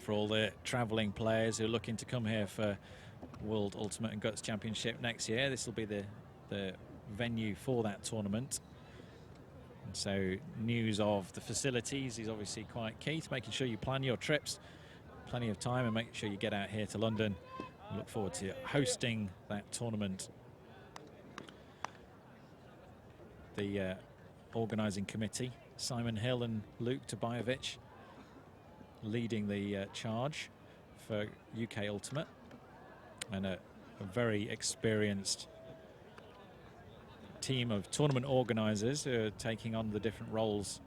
For all the travelling players who are looking to come here for World Ultimate and Guts Championship next year, this will be the venue for that tournament. So news of the facilities is obviously quite key to making sure you plan your trips, plenty of time, and make sure you get out here to London. I look forward to hosting that tournament. The organising committee, Simon Hill and Luke Tobievich, leading the charge for UK Ultimate, and a very experienced team of tournament organisers who are taking on the different roles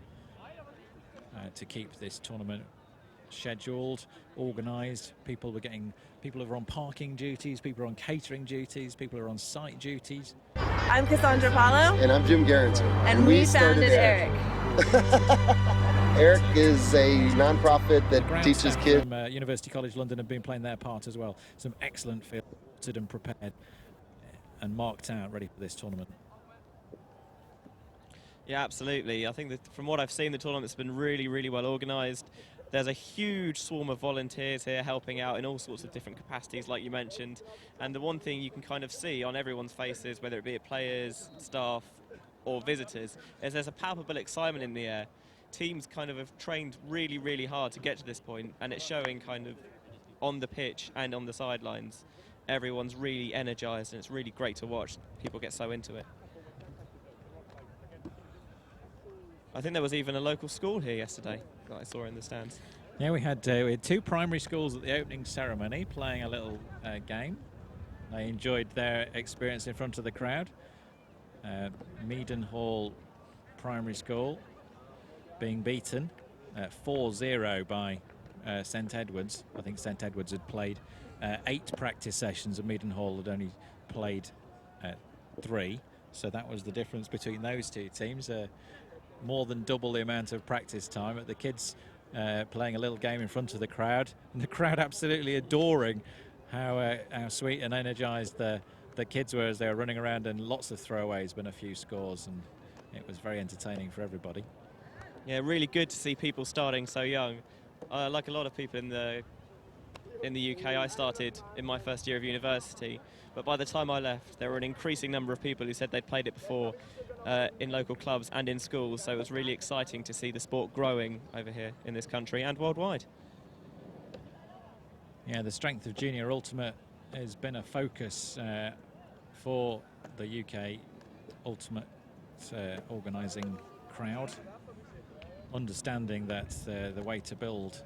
to keep this tournament scheduled, organised. People are on parking duties, people are on catering duties, people are on site duties. I'm Cassandra Paulo. And I'm Jim Garrison. And we founded Eric. Eric is a nonprofit that ground teaches staff kids. from University College London have been playing their part as well. Some excellent field, and prepared and marked out, ready for this tournament. Yeah, absolutely. I think that from what I've seen, the tournament's been really, really well organised. There's a huge swarm of volunteers here helping out in all sorts of different capacities, like you mentioned. And the one thing you can kind of see on everyone's faces, whether it be players, staff, or visitors, is there's a palpable excitement in the air. Teams kind of have trained really, really hard to get to this point, and it's showing kind of on the pitch and on the sidelines. Everyone's really energised, and it's really great to watch. People get so into it. I think there was even a local school here yesterday that I saw in the stands. Yeah, we had 2 primary schools at the opening ceremony playing a little game. They enjoyed their experience in front of the crowd. Meadenhall Primary School being beaten 4-0 by St Edwards. I think St Edwards had played 8 practice sessions and Meadenhall had only played 3. So that was the difference between those 2 teams. More than double the amount of practice time, but the kids playing a little game in front of the crowd, and the crowd absolutely adoring how sweet and energised the kids were as they were running around, and lots of throwaways, but a few scores, and it was very entertaining for everybody. Yeah, really good to see people starting so young. Like a lot of people in the UK, I started in my first year of university, but by the time I left, there were an increasing number of people who said they'd played it before in local clubs and in schools, so it was really exciting to see the sport growing over here in this country and worldwide. Yeah, the strength of junior ultimate has been a focus for the UK ultimate organising crowd, understanding that the way to build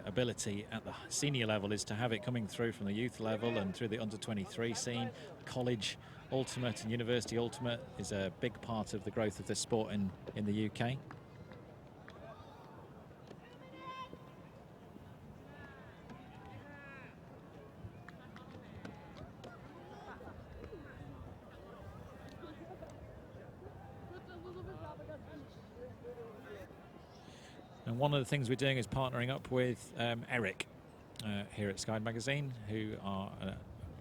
ability at the senior level is to have it coming through from the youth level and through the under-23 scene. College ultimate and university ultimate is a big part of the growth of this sport in the UK. And one of the things we're doing is partnering up with Eric here at Sky Magazine, who are an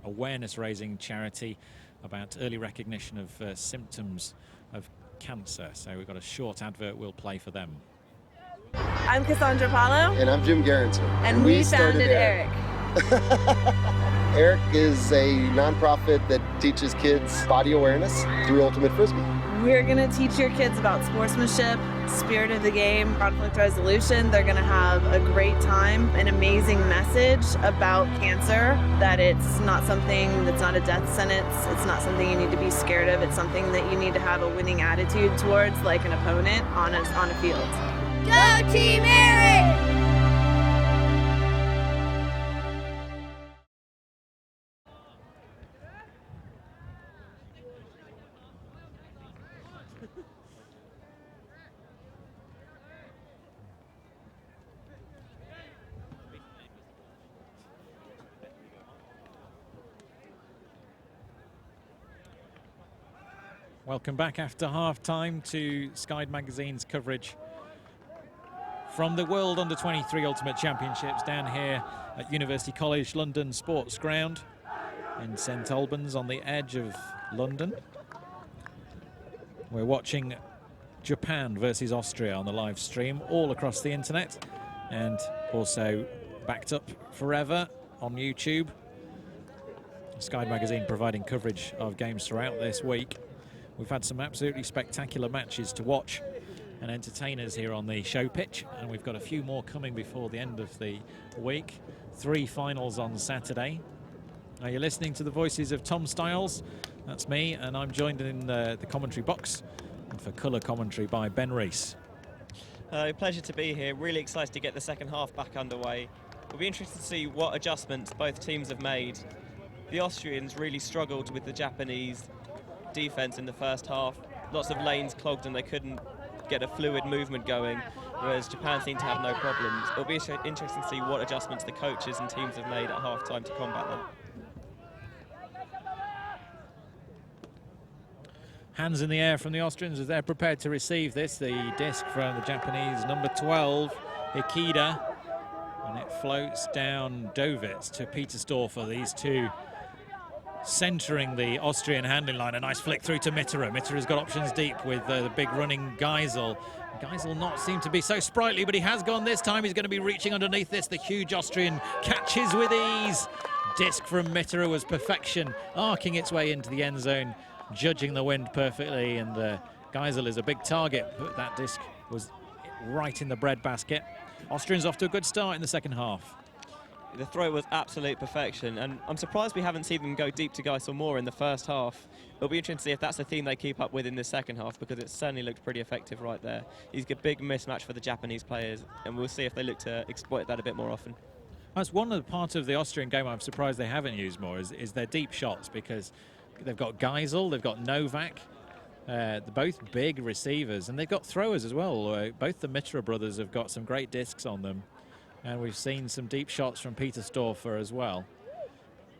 awareness-raising charity about early recognition of symptoms of cancer. So we've got a short advert we'll play for them. I'm Cassandra Paulo. And I'm Jim Garrison. And we founded Eric. Eric is a nonprofit that teaches kids body awareness through ultimate frisbee. We're going to teach your kids about sportsmanship, spirit of the game, conflict resolution. They're going to have a great time, an amazing message about cancer, that it's not something that's not a death sentence. It's not something you need to be scared of. It's something that you need to have a winning attitude towards, like an opponent on a field. Go Team Eric! Welcome back after half-time to Sky Magazine's coverage from the World Under-23 Ultimate Championships down here at University College London Sports Ground in St Albans on the edge of London. We're watching Japan versus Austria on the live stream all across the internet and also backed up forever on YouTube. Sky Magazine providing coverage of games throughout this week. We've had some absolutely spectacular matches to watch and entertainers here on the show pitch, and we've got a few more coming before the end of the week. 3 finals on Saturday. Now you're listening to the voices of Tom Stiles, that's me, and I'm joined in the commentary box for colour commentary by Ben Rees. Pleasure to be here, really excited to get the second half back underway. We'll be interested to see what adjustments both teams have made. The Austrians really struggled with the Japanese defense in the first half. Lots of lanes clogged and they couldn't get a fluid movement going, whereas Japan seemed to have no problems. It'll be interesting to see what adjustments the coaches and teams have made at half-time to combat them. hands in the air from the Austrians as they're prepared to receive this. The disc from the Japanese, number 12, Ikeda. And it floats down Dovitz to Petersdorfer. These two centering the Austrian handling line. A nice flick through to Mitterer. Mitterer's got options deep with the big running Geisel. Geisel not seem to be so sprightly, but he has gone this time. He's going to be reaching underneath this. The huge Austrian catches with ease. Disc from Mitterer was perfection, arcing its way into the end zone, judging the wind perfectly, and Geisel is a big target, but that disc was right in the breadbasket. Austrians off to a good start in the second half. The throw was absolute perfection, and I'm surprised we haven't seen them go deep to Geisel more in the first half. It'll be interesting to see if that's the theme they keep up with in the second half, because it certainly looked pretty effective right there. He's a big mismatch for the Japanese players, and we'll see if they look to exploit that a bit more often. That's one of the parts of the Austrian game I'm surprised they haven't used more, is their deep shots, because they've got Geisel, they've got Novak, they're both big receivers, and they've got throwers as well. Both the Mitterer brothers have got some great discs on them, and we've seen some deep shots from Petersdorfer as well.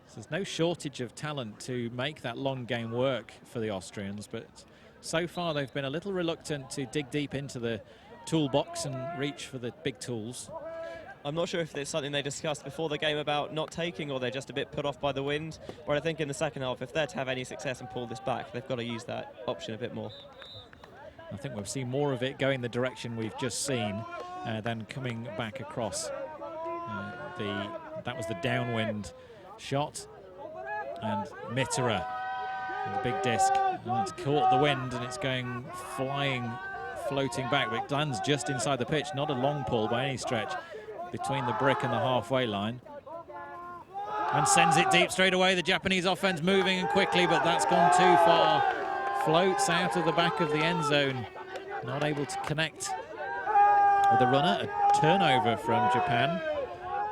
So there's no shortage of talent to make that long game work for the Austrians, but so far they've been a little reluctant to dig deep into the toolbox and reach for the big tools. I'm not sure if it's something they discussed before the game about not taking, or they're just a bit put off by the wind. But I think in the second half, if they're to have any success and pull this back, they've got to use that option a bit more. I think we've seen more of it going the direction we've just seen than coming back across. That was the downwind shot, and Mitterer, the big disc, it's caught the wind and it's going flying, floating back, but it lands just inside the pitch. Not a long pull by any stretch, between the brick and the halfway line, and sends it deep straight away. The Japanese offense moving and quickly, but that's gone too far. Floats out of the back of the end zone, not able to connect with the runner. A turnover from Japan.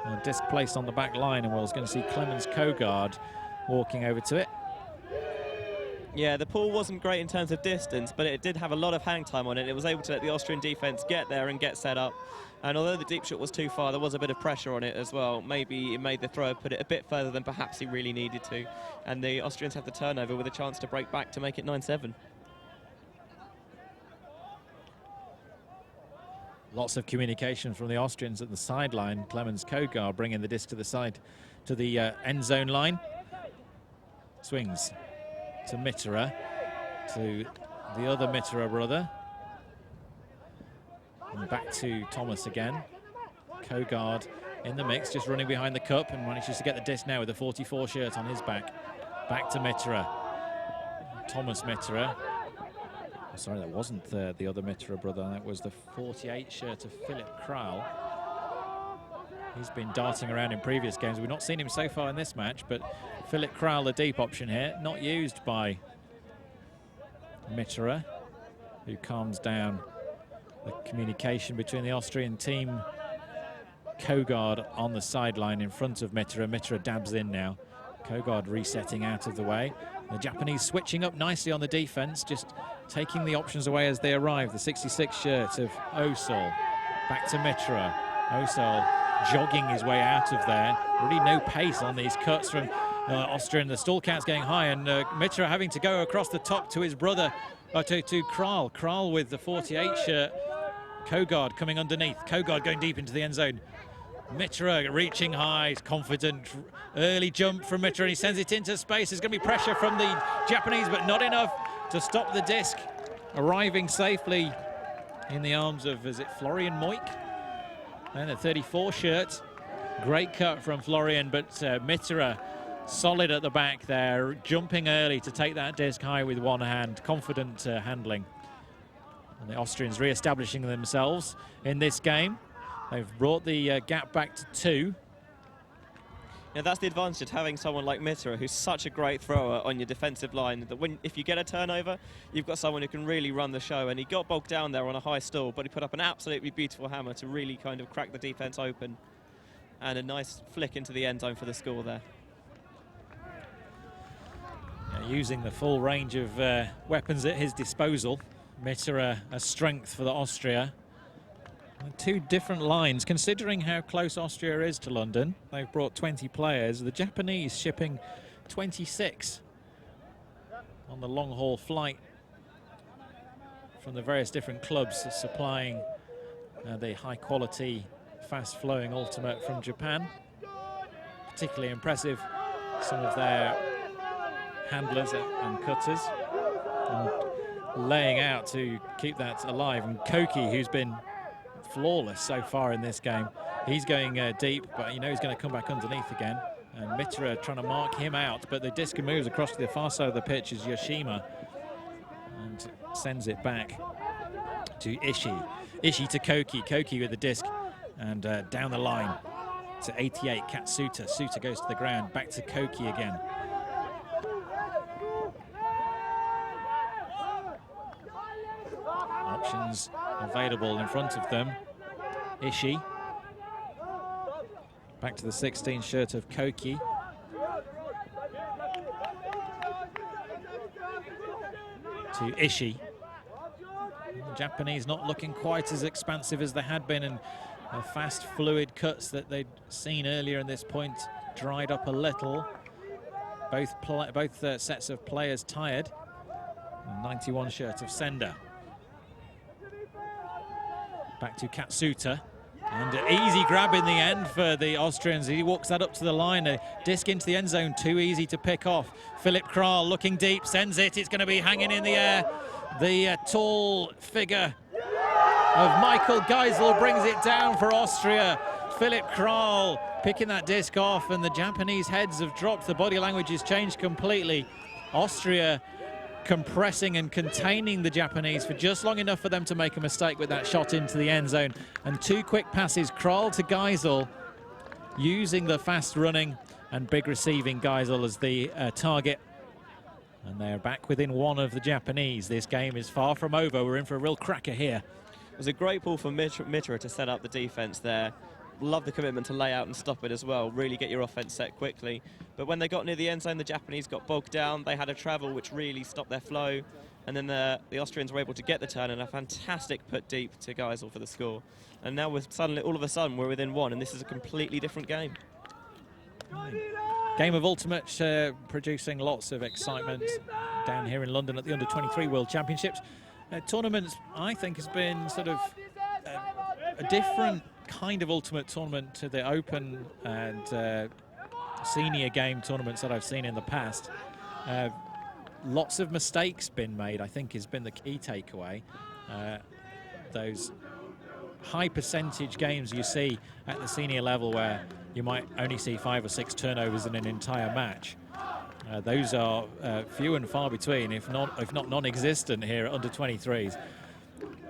A disc placed on the back line, and we're going to see Clemens Kogard walking over to it. Yeah, the pull wasn't great in terms of distance, but it did have a lot of hang time on it. It was able to let the Austrian defense get there and get set up. And although the deep shot was too far, there was a bit of pressure on it as well. Maybe it made the thrower put it a bit further than perhaps he really needed to. And the Austrians have the turnover with a chance to break back to make it 9-7. Lots of communication from the Austrians at the sideline. Clemens Kogard bringing the disc to the side, to the end zone line. Swings to Mitterer, to the other Mitterer brother. And back to Thomas again. Kogard in the mix, just running behind the cup, and manages to get the disc now with the 44 shirt on his back. Back to Mitterer. Thomas Mitterer. Oh, sorry, that wasn't the other Mitterer brother. That was the 48 shirt of Philip Kral. He's been darting around in previous games. We've not seen him so far in this match, but Philip Kral, the deep option here, not used by Mitterer, who calms down the communication between the Austrian team. Kogard on the sideline in front of Mitterer. Mitterer dabs in now. Kogard resetting out of the way. The Japanese switching up nicely on the defense, just taking the options away as they arrive. The 66 shirt of Osol. Back to Mitterer. Osol jogging his way out of there. Really no pace on these cuts from Austria, and the stall count's getting high, and Mitterer having to go across the top to his brother, to Kral. Kral with the 48 shirt. Kogard coming underneath. Kogard going deep into the end zone. Mitterer reaching high, confident, early jump from Mitterer, and he sends it into space. There's going to be pressure from the Japanese, but not enough to stop the disc arriving safely in the arms of, is it Florian Moik? And the 34 shirt. Great cut from Florian, but Mitterer solid at the back there, jumping early to take that disc high with one hand. Confident handling. And the Austrians re-establishing themselves in this game. They've brought the gap back to 2. Yeah, that's the advantage of having someone like Mitterer, who's such a great thrower on your defensive line, that if you get a turnover, you've got someone who can really run the show. And he got bogged down there on a high stall, but he put up an absolutely beautiful hammer to really kind of crack the defense open. And a nice flick into the end zone for the score there. Yeah, using the full range of weapons at his disposal. Mitterer, a strength for the Austria. Two different lines, considering how close Austria is to London. They've brought 20 players. The Japanese shipping 26 on the long-haul flight from the various different clubs supplying the high-quality, fast-flowing ultimate from Japan. Particularly impressive, some of their handlers and cutters, and laying out to keep that alive. And Koki, who's been flawless so far in this game, he's going deep, but you know he's going to come back underneath again. And Mitra trying to mark him out, but the disc moves across to the far side of the pitch as Yoshima and sends it back to Ishii. Ishii to Koki, Koki with the disc, and down the line to 88, Katsuta. Suta goes to the ground, back to Koki again. Options available in front of them. Ishii. Back to the 16 shirt of Koki. To Ishii. The Japanese not looking quite as expansive as they had been, and the fast, fluid cuts that they'd seen earlier in this point dried up a little. Both sets of players tired. 91 shirt of Senda. Back to Katsuta. And an easy grab in the end for the Austrians. He walks that up to the line. A disc into the end zone, too easy to pick off. Philipp Kral looking deep, sends it. It's going to be hanging in the air. The tall figure of Michael Geisel brings it down for Austria. Philipp Kral picking that disc off, and the Japanese heads have dropped. The body language has changed completely. Austria compressing and containing the Japanese for just long enough for them to make a mistake with that shot into the end zone. And two quick passes, Kral to Geisel, using the fast running and big receiving Geisel as the target. And they're back within one of the Japanese. This game is far from over. We're in for a real cracker here. It was a great ball from Mitra to set up the defense there. Love the commitment to lay out and stop it as well. Really get your offense set quickly. But when they got near the end zone, the Japanese got bogged down. They had a travel which really stopped their flow. And then the Austrians were able to get the turn, and a fantastic put deep to Geisel for the score. And now all of a sudden we're within one, and this is a completely different game. Game of Ultimate producing lots of excitement down here in London at the Under-23 World Championships. Tournaments, I think, has been sort of a different kind of Ultimate tournament to the Open and senior game tournaments that I've seen in the past. Lots of mistakes been made, I think, has been the key takeaway. Those high percentage games you see at the senior level where you might only see 5 or 6 turnovers in an entire match. Those are few and far between, if not non-existent here at Under-23s.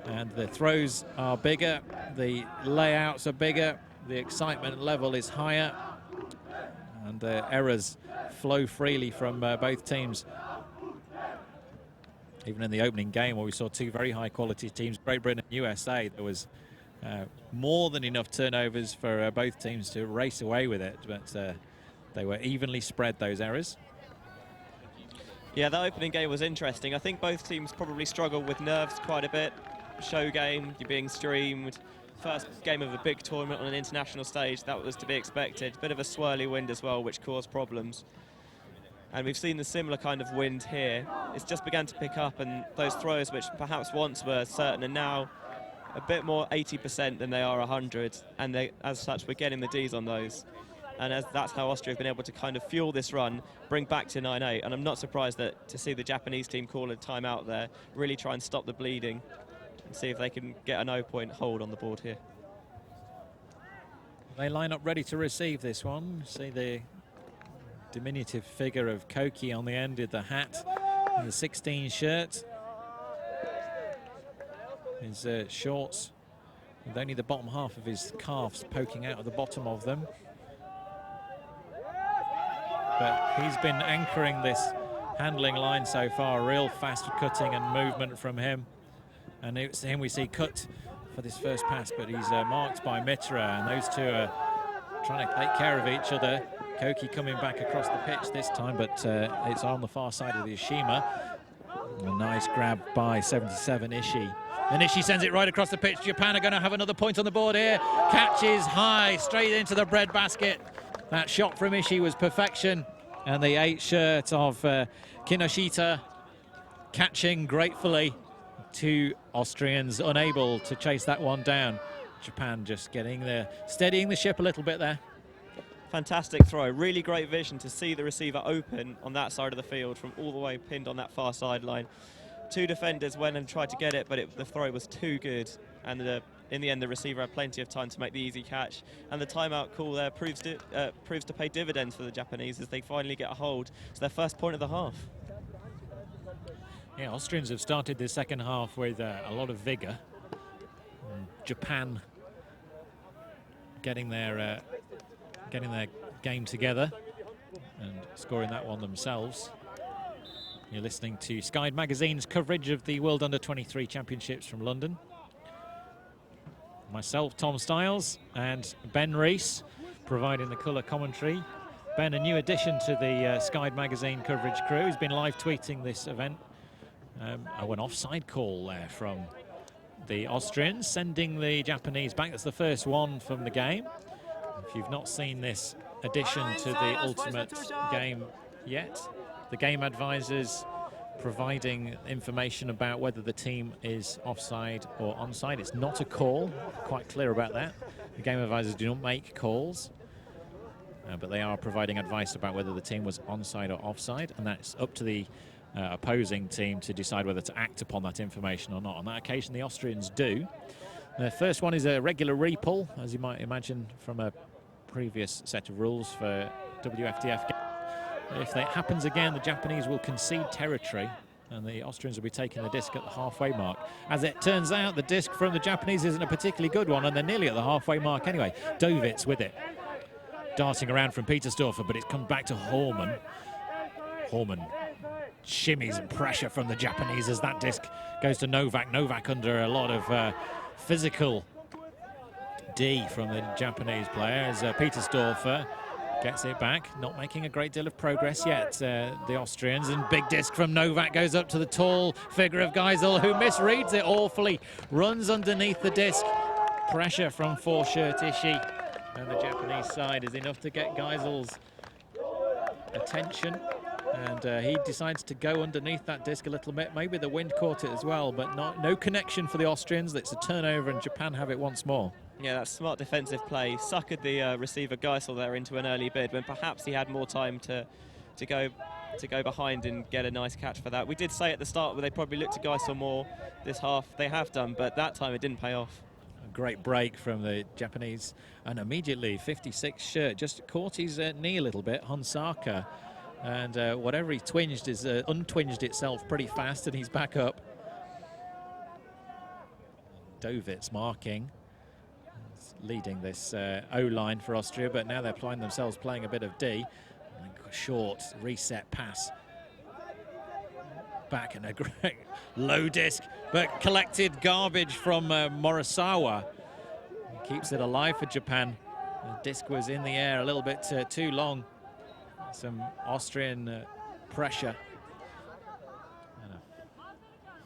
And the throws are bigger, the layouts are bigger, the excitement level is higher, and the errors flow freely from both teams. Even in the opening game where we saw two very high quality teams, Great Britain and USA, there was more than enough turnovers for both teams to race away with it, but they were evenly spread, those errors. Yeah, that opening game was interesting. I think both teams probably struggled with nerves quite a bit. Show game, you're being streamed. First game of a big tournament on an international stage, that was to be expected. Bit of a swirly wind as well, which caused problems. And we've seen the similar kind of wind here. It's just began to pick up, and those throws, which perhaps once were certain, are now a bit more 80% than they are 100. And as such, we're getting the Ds on those. And that's how Austria have been able to kind of fuel this run, bring back to 9-8. And I'm not surprised to see the Japanese team call a timeout there, really try and stop the bleeding and see if they can get a no-point hold on the board here. They line up ready to receive this one. See the diminutive figure of Koki on the end of the hat and the 16 shirt. His shorts with only the bottom half of his calves poking out of the bottom of them. But he's been anchoring this handling line so far. Real fast cutting and movement from him. And it's him we see cut for this first pass, but he's marked by Mitra, and those two are trying to take care of each other. Koki coming back across the pitch this time, but it's on the far side of the Yoshima. A nice grab by 77 Ishii. And Ishii sends it right across the pitch. Japan are going to have another point on the board here. Catches high, straight into the breadbasket. That shot from Ishii was perfection. And the 8 shirt of Kinoshita catching gratefully. two Austrians unable to chase that one down. Japan just steadying the ship a little bit there. Fantastic throw, really great vision to see the receiver open on that side of the field from all the way pinned on that far sideline. Two defenders went and tried to get it, but the throw was too good, and in the end the receiver had plenty of time to make the easy catch, and the timeout call there proves to pay dividends for the Japanese as they finally get a hold. It's their first point of the half. Yeah, Austrians have started the second half with a lot of vigour. Japan getting their game together and scoring that one themselves. You're listening to Sky Magazine's coverage of the World Under-23 Championships from London. Myself, Tom Stiles, and Ben Rees providing the colour commentary. Ben, a new addition to the Sky Magazine coverage crew. He's been live tweeting this event. An offside call there from the Austrians, sending the Japanese back. That's the first one from the game. If you've not seen this addition to the Ultimate game yet, the game advisors providing information about whether the team is offside or onside. It's not a call, quite clear about that. The game advisors do not make calls, but they are providing advice about whether the team was onside or offside, and that's up to the opposing team to decide whether to act upon that information or not. On that occasion, the Austrians do. The first one is a regular repull, as you might imagine from a previous set of rules for WFDF. If that happens again, the Japanese will concede territory and the Austrians will be taking the disc at the halfway mark. As it turns out, the disc from the Japanese isn't a particularly good one, and they're nearly at the halfway mark anyway. Dovitz with it, darting around from Petersdorfer, but it's come back to Horman. Horman shimmies and pressure from the Japanese as that disc goes to Novak. Novak under a lot of physical D from the Japanese player as Petersdorfer gets it back, not making a great deal of progress yet, the Austrians, and big disc from Novak goes up to the tall figure of Geisel, who misreads it awfully, runs underneath the disc. Pressure from four-shirt Ishii, and the Japanese side is enough to get Geisel's attention, and he decides to go underneath that disc a little bit. Maybe the wind caught it as well, but no connection for the Austrians. It's a turnover, and Japan have it once more. Yeah, that's smart defensive play. Suckered the receiver Geisel there into an early bid when perhaps he had more time to go behind and get a nice catch for that. We did say at the start where they probably looked to Geisel more this half. They have done, but that time it didn't pay off. A great break from the Japanese, and immediately 56 shirt just caught his knee a little bit, Honsaka, and whatever he twinged is untwinged itself pretty fast, and he's back up. Dovitz marking, leading this O-line for Austria, but now they're playing themselves playing a bit of D. Short reset pass back, and a great low disc, but collected garbage from Morisawa. He keeps it alive for Japan. The disc was in the air a little bit too long. Some Austrian pressure.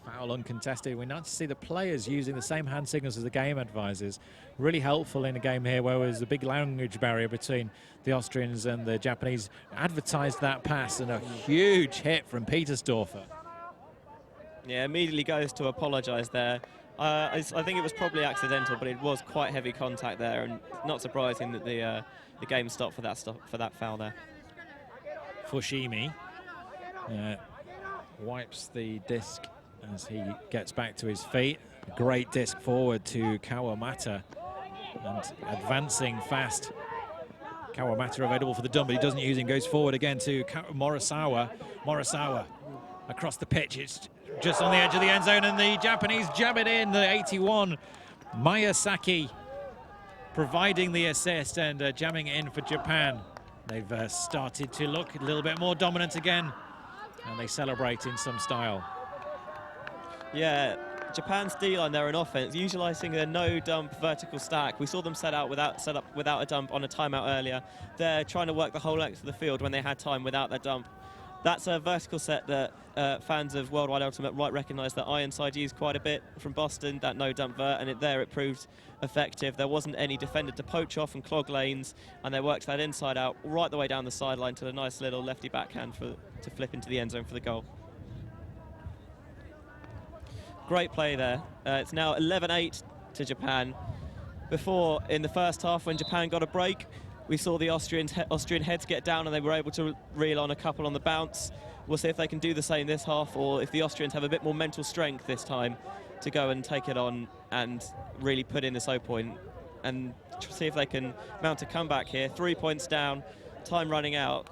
Foul uncontested. We're not to see the players using the same hand signals as the game advisors. Really helpful in a game here where there was a big language barrier between the Austrians and the Japanese. Advertised that pass, and a huge hit from Petersdorfer. Yeah, immediately goes to apologise there. I think it was probably accidental, but it was quite heavy contact there, and not surprising that the game stopped for that foul there. Fushimi wipes the disc as he gets back to his feet. Great disc forward to Kawamata, and advancing fast. Kawamata available for the dump, but he doesn't use him. Goes forward again to Morisawa. Morisawa across the pitch. It's just on the edge of the end zone, and the Japanese jab it in. The 81, Miyazaki, providing the assist and jamming it in for Japan. They've started to look a little bit more dominant again, and they celebrate in some style. Yeah, Japan's D-line there in offense, utilising a no-dump vertical stack. We saw them set up without a dump on a timeout earlier. They're trying to work the whole length of the field when they had time without their dump. That's a vertical set that fans of Worldwide Ultimate right recognise that Ironside used quite a bit from Boston, that no-dump vert, and it proved effective. There wasn't any defender to poach off and clog lanes, and they worked that inside out right the way down the sideline to a nice little lefty backhand to flip into the end zone for the goal. Great play there. It's now 11-8 to Japan. Before, in the first half, when Japan got a break, we saw the Austrian heads get down and they were able to reel on a couple on the bounce. We'll see if they can do the same this half, or if the Austrians have a bit more mental strength this time to go and take it on and really put in the 0 point and see if they can mount a comeback here. 3 points down, time running out.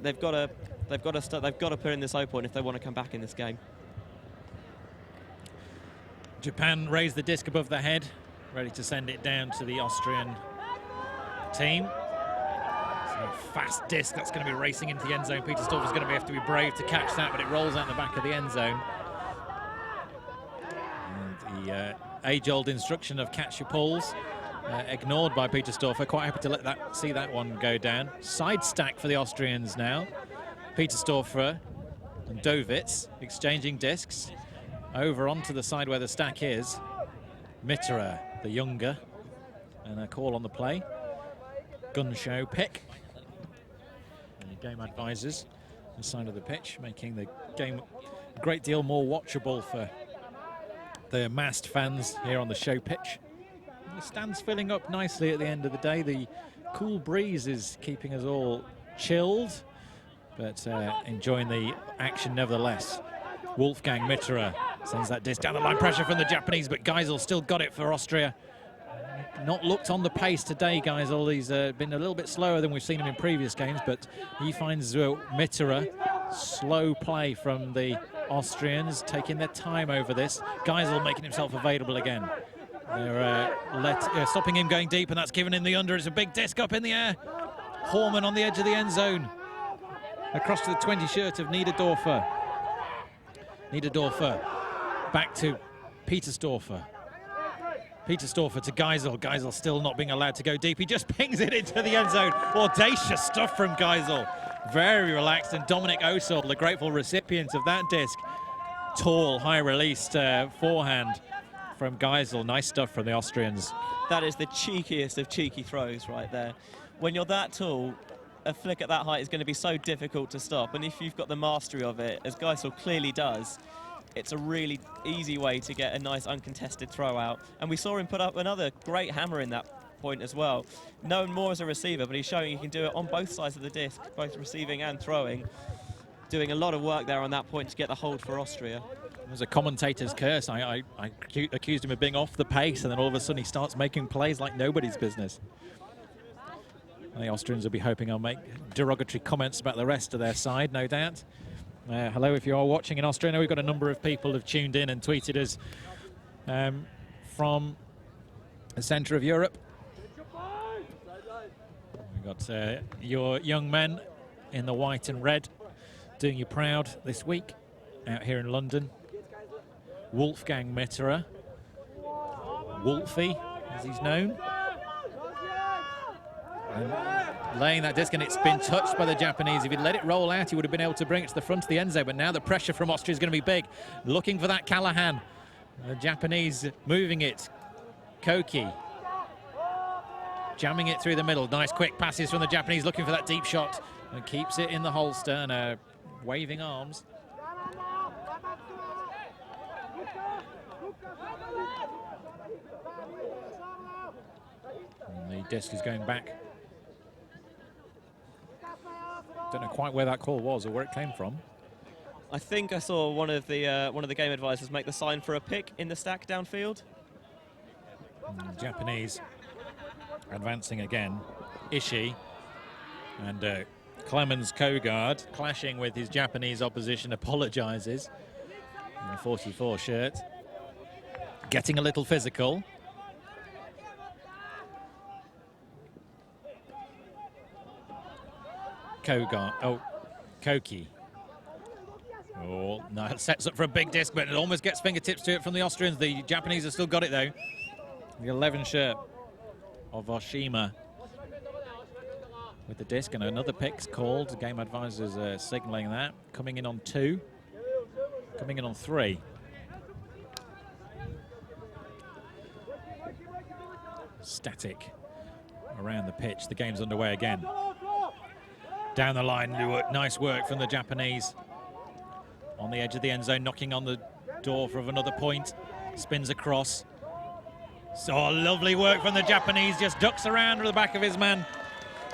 They've got to put in this 0 point if they want to come back in this game. Japan raised the disc above the head, ready to send it down to the Austrian team. So fast disc that's going to be racing into the end zone. Petersdorfer's going to have to be brave to catch that, but it rolls out the back of the end zone. And the age-old instruction of catch your pulls, ignored by Petersdorfer. Quite happy to see that one go down. Side stack for the Austrians now. Petersdorfer and Dovitz exchanging discs. Over onto the side where the stack is. Mitterer, the younger, and a call on the play. Gun show pick. And the game advisors on the side of the pitch, making the game a great deal more watchable for the massed fans here on the show pitch. And the stands filling up nicely at the end of the day. The cool breeze is keeping us all chilled, but enjoying the action nevertheless. Wolfgang Mitterer sends that disc down the line. Pressure from the Japanese, but Geisel still got it for Austria. Not looked on the pace today, Geisel. He's been a little bit slower than we've seen him in previous games, but he finds Mitterer. Slow play from the Austrians, taking their time over this. Geisel making himself available again. They're stopping him going deep, and that's giving him the under. It's a big disc up in the air. Horman on the edge of the end zone. Across to the 20 shirt of Niederdorfer. Niederdorfer back to Petersdorfer. Petersdorfer to Geisel. Geisel still not being allowed to go deep. He just pings it into the end zone. Audacious stuff from Geisel. Very relaxed, and Dominic Osel, the grateful recipient of that disc. Tall, high-released forehand from Geisel. Nice stuff from the Austrians. That is the cheekiest of cheeky throws right there. When you're that tall, a flick at that height is going to be so difficult to stop, and if you've got the mastery of it, as Geisel clearly does, it's a really easy way to get a nice uncontested throw out. And we saw him put up another great hammer in that point as well. Known more as a receiver, but he's showing he can do it on both sides of the disc, both receiving and throwing. Doing a lot of work there on that point to get the hold for Austria. It was a commentator's curse. I accused him of being off the pace, and then all of a sudden he starts making plays like nobody's business. And the Austrians will be hoping I'll make derogatory comments about the rest of their side, no doubt. Hello, if you are watching in Austria. I know we've got a number of people who have tuned in and tweeted us from the centre of Europe. We've got your young men in the white and red doing you proud this week out here in London. Wolfgang Mitterer, Wolfie as he's known. And laying that disc, and it's been touched by the Japanese. If he'd let it roll out, he would have been able to bring it to the front of the end zone, but now the pressure from Austria is going to be big. Looking for that Callahan. The Japanese moving it. Koki jamming it through the middle. Nice quick passes from the Japanese, looking for that deep shot, and keeps it in the holster and waving arms. And the disc is going back. Don't know quite where that call was or where it came from. I think I saw one of the game advisors make the sign for a pick in the stack downfield. Japanese advancing again. Ishii and Clemens Kogard clashing with his Japanese opposition, apologizes in the 44 shirt. Getting a little physical. Koki. Oh, no, it sets up for a big disc, but it almost gets fingertips to it from the Austrians. The Japanese have still got it, though. The 11 shirt of Oshima with the disc, and another pick's called. Game advisors are signaling that. Coming in on 2. Coming in on 3. Static around the pitch. The game's underway again. Down the line, nice work from the Japanese. On the edge of the end zone, knocking on the door for another point. Spins across. So lovely work from the Japanese, just ducks around the back of his man.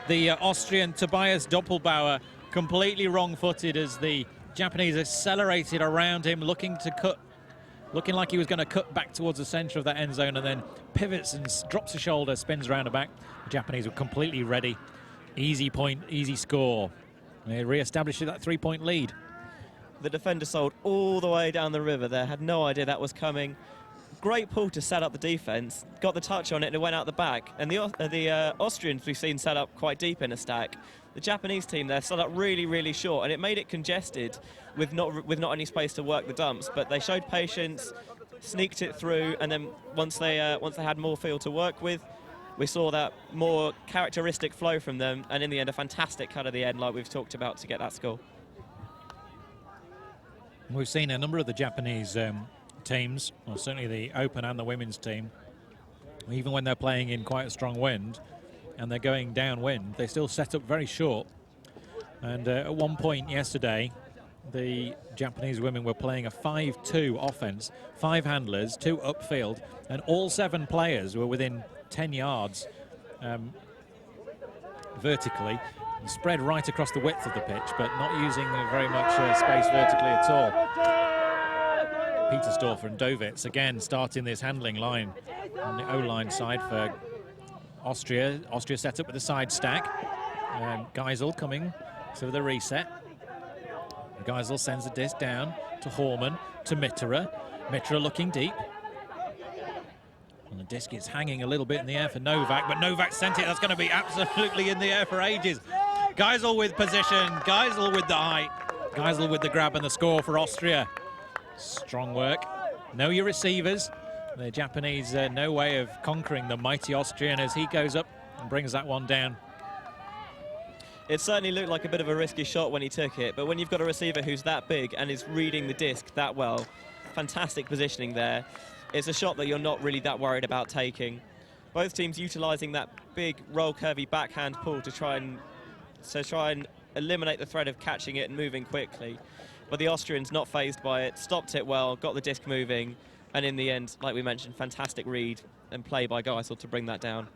The Austrian Tobias Doppelbauer completely wrong-footed as the Japanese accelerated around him, looking like he was going to cut back towards the centre of that end zone, and then pivots and drops a shoulder, spins around the back. The Japanese were completely ready. Easy point, easy score. They re-established that 3-point lead. The defender sold all the way down the river there, had no idea that was coming. Great pull to set up the defence, got the touch on it and it went out the back. And the Austrians we've seen set up quite deep in a stack. The Japanese team there set up really, really short, and it made it congested with not any space to work the dumps. But they showed patience, sneaked it through, and then once they had more field to work with, we saw that more characteristic flow from them, and in the end a fantastic cut of the end like we've talked about to get that score. We've seen a number of the Japanese teams, or certainly the open and the women's team, even when they're playing in quite a strong wind and they're going downwind, they still set up very short. And at one point yesterday, the Japanese women were playing a 5-2 offense, 5 handlers, 2 upfield, and all 7 players were within 10 yards vertically, spread right across the width of the pitch, but not using very much space vertically at all. Petersdorfer and Dovitz again starting this handling line on the O-line side for Austria. Austria set up with a side stack. Geisel coming to the reset. Geisel sends the disc down to Horman, to Mitterer. Mitterer looking deep. And the disc is hanging a little bit in the air for Novak, but Novak sent it. That's going to be absolutely in the air for ages. Geisel with position, Geisel with the height, Geisel with the grab and the score for Austria. Strong work. Know your receivers. The Japanese, no way of conquering the mighty Austrian as he goes up and brings that one down. It certainly looked like a bit of a risky shot when he took it, but when you've got a receiver who's that big and is reading the disc that well, fantastic positioning there. It's a shot that you're not really that worried about taking. Both teams utilising that big roll curvy backhand pull to try and eliminate the threat of catching it and moving quickly. But the Austrians not phased by it, stopped it well, got the disc moving, and in the end, like we mentioned, fantastic read and play by Geisel to bring that down.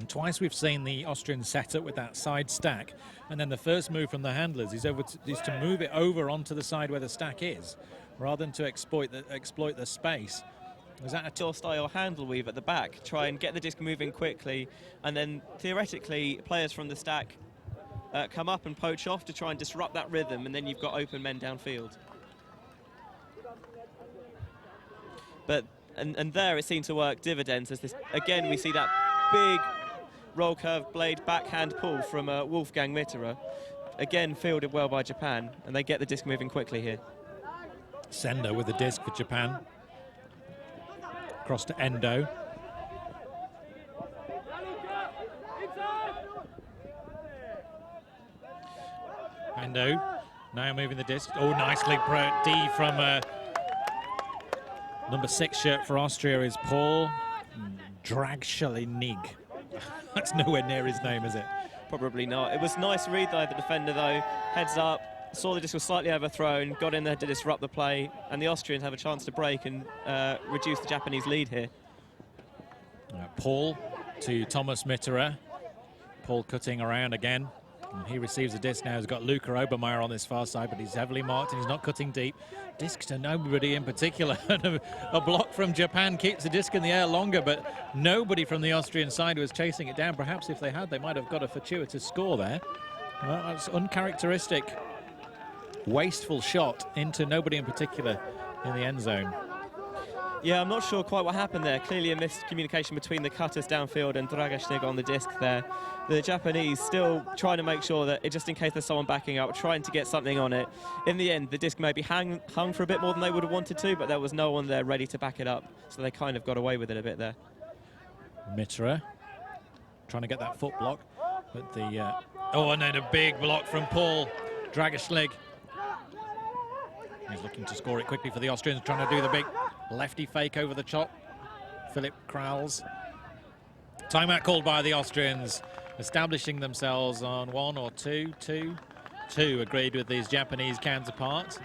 And twice we've seen the Austrians set up with that side stack, and then the first move from the handlers is to move it over onto the side where the stack is, rather than to exploit the space. Was that a tour-style handle weave at the back, try and get the disc moving quickly, and then theoretically players from the stack come up and poach off to try and disrupt that rhythm, and then you've got open men downfield. But and there it seemed to work dividends as this again we see that big roll curve blade backhand pull from Wolfgang Mitterer, again fielded well by Japan, and they get the disc moving quickly here. Sender with the disc for Japan. Across to Endo. Endo now moving the disc. Oh, nicely D from number 6 shirt for Austria is Paul Dragschelinig. That's nowhere near his name, is it? Probably not. It was nice read by the defender though. Heads up, saw the disc was slightly overthrown, got in there to disrupt the play, and the Austrians have a chance to break and reduce the Japanese lead here. Paul to Thomas Mitterer. Paul cutting around again. And he receives the disc now. He's got Luca Obermeier on this far side, but he's heavily marked and he's not cutting deep. Disc to nobody in particular. A block from Japan keeps the disc in the air longer, but nobody from the Austrian side was chasing it down. Perhaps if they had, they might have got a fortuitous score there. Well, that's uncharacteristic. Wasteful shot into nobody in particular in the end zone. Yeah, I'm not sure quite what happened there. Clearly a miscommunication between the cutters downfield and Dragashnig on the disc there. The Japanese still trying to make sure that, just in case there's someone backing up, trying to get something on it. In the end, the disc maybe hung for a bit more than they would have wanted to, but there was no one there ready to back it up, so they kind of got away with it a bit there. Mitterer trying to get that foot block, but the... oh, and then a big block from Paul Dragashnig. He's looking to score it quickly for the Austrians, trying to do the big lefty fake over the chop. Philip Krauls. Timeout called by the Austrians, establishing themselves on 1 or 2. Two agreed with these Japanese counterparts.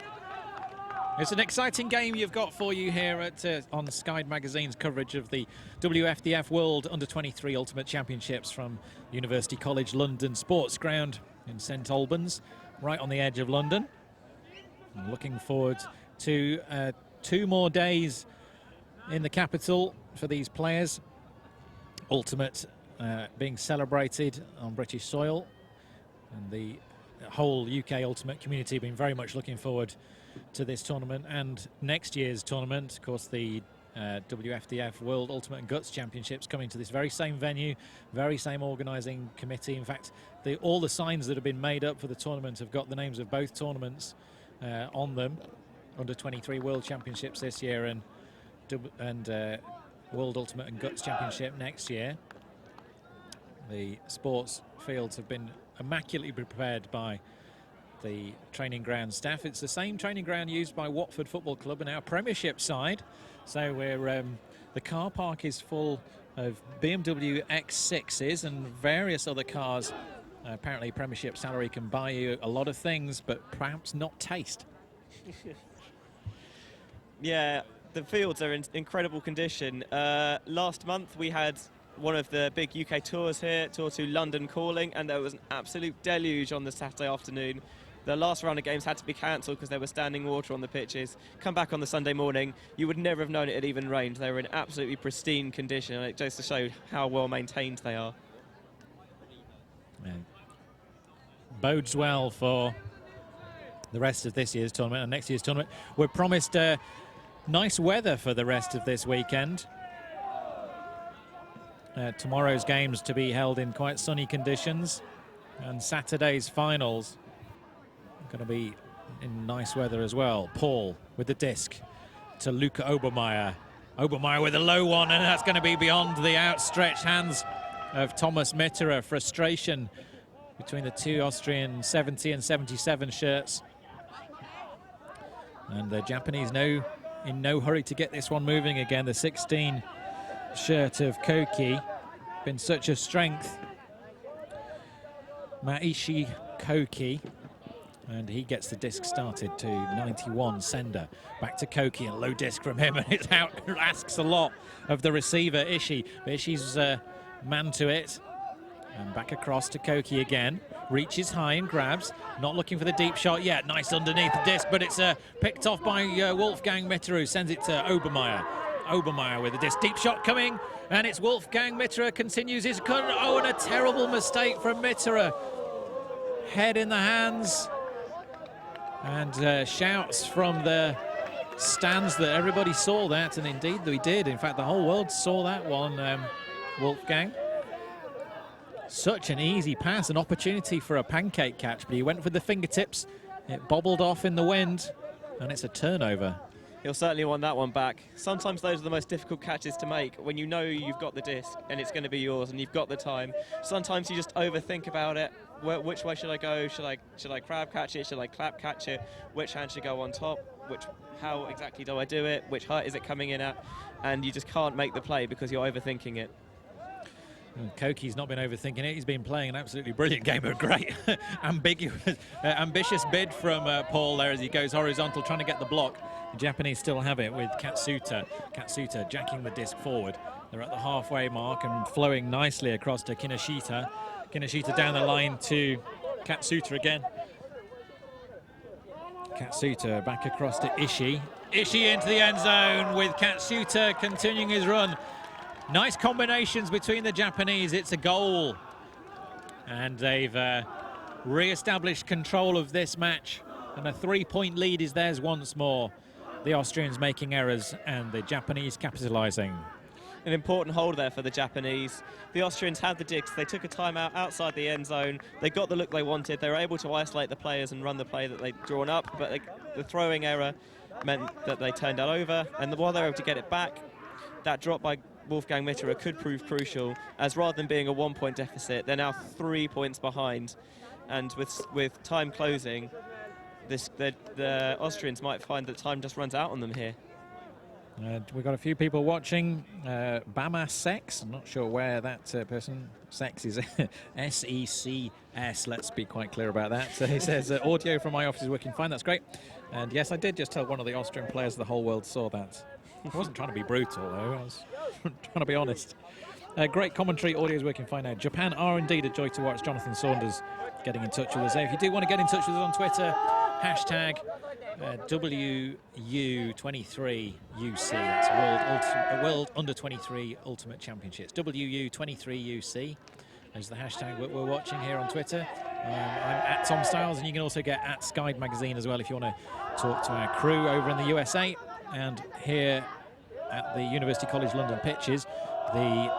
It's an exciting game you've got for you here at on Sky Magazine's coverage of the WFDF World Under-23 Ultimate Championships from University College London Sports Ground in St Albans, right on the edge of London. I'm looking forward to 2 more days in the capital for these players. Ultimate being celebrated on British soil, and the whole UK Ultimate community have been very much looking forward to this tournament and next year's tournament. Of course, the WFDF World Ultimate and Guts Championships coming to this very same venue, very same organising committee. In fact, all the signs that have been made up for the tournament have got the names of both tournaments on them. Under 23 World Championships this year and World Ultimate and Guts Championship next year. The sports fields have been immaculately prepared by the training ground staff. It's the same training ground used by Watford Football Club in our Premiership side. So we're the car park is full of BMW X6s and various other cars. Apparently Premiership salary can buy you a lot of things, but perhaps not taste. Yeah, the fields are in incredible condition. Last month we had one of the big UK tours here, Tour to London calling, and there was an absolute deluge on the Saturday afternoon. The last round of games had to be cancelled because there was standing water on the pitches. Come back on the Sunday morning, you would never have known it had even rained. They were in absolutely pristine condition, and it goes to show how well maintained they are. Yeah. Bodes well for the rest of this year's tournament and next year's tournament. We're promised nice weather for the rest of this weekend. Tomorrow's games to be held in quite sunny conditions, and Saturday's finals going to be in nice weather as well. Paul with the disc to Luca Obermeier. Obermeier with a low one, and that's going to be beyond the outstretched hands of Thomas Mitterer. Frustration between the two Austrian 70 and 77 shirts. And the Japanese in no hurry to get this one moving again. The 16 shirt of Koki, been such a strength. Maishi Koki, and he gets the disc started to 91. Sender back to Koki, and low disc from him, and it asks a lot of the receiver Ishii. But Ishii's man to it, and back across to Koki again. Reaches high and grabs, not looking for the deep shot yet. Nice underneath the disc, but it's picked off by Wolfgang Mitterer, who sends it to Obermeier. Obermeier with a disc, deep shot coming, and it's Wolfgang Mitterer continues his cut. Oh, and a terrible mistake from Mitterer. Head in the hands, and shouts from the stands that everybody saw that, and indeed we did. In fact, the whole world saw that one, Wolfgang. Such an easy pass, an opportunity for a pancake catch, but he went for the fingertips. It bobbled off in the wind, and it's a turnover. He'll certainly want that one back. Sometimes those are the most difficult catches to make when you know you've got the disc and it's going to be yours and you've got the time. Sometimes you just overthink about it. Which way should I go? Should I crab catch it? Should I clap catch it? Which hand should go on top? How exactly do I do it? Which height is it coming in at? And you just can't make the play because you're overthinking it. Koki's not been overthinking it. He's been playing an absolutely brilliant game. A great, ambitious bid from Paul there as he goes horizontal, trying to get the block. The Japanese still have it with Katsuta. Katsuta jacking the disc forward. They're at the halfway mark and flowing nicely across to Kinoshita. Kinoshita down the line to Katsuta again. Katsuta back across to Ishii. Ishii into the end zone with Katsuta continuing his run. Nice combinations between the Japanese. It's a goal. And they've re-established control of this match. And a 3-point lead is theirs once more. The Austrians making errors and the Japanese capitalising. An important hold there for the Japanese. The Austrians had the disc. They took a timeout outside the end zone. They got the look they wanted. They were able to isolate the players and run the play that they'd drawn up. But the throwing error meant that they turned that over. And while they were able to get it back, that drop by Wolfgang Mitterer could prove crucial, as rather than being a 1-point deficit, they're now 3 points behind. And with time closing, the Austrians might find that time just runs out on them here. We've got a few people watching. Bama Sex, I'm not sure where that person, Sex is S-E-C-S, let's be quite clear about that. So he says, audio from my office is working fine, that's great. And yes, I did just tell one of the Austrian players the whole world saw that. I wasn't trying to be brutal, though, I was trying to be honest. Great commentary, audio is working fine now. Japan are indeed a joy to watch. Jonathan Saunders getting in touch with us. If you do want to get in touch with us on Twitter, hashtag WU23UC. That's World Under 23 Ultimate Championships. WU23UC is the hashtag we're watching here on Twitter. I'm at Tom Styles, and you can also get at Sky Magazine as well if you want to talk to our crew over in the USA. And here at the University College London pitches, the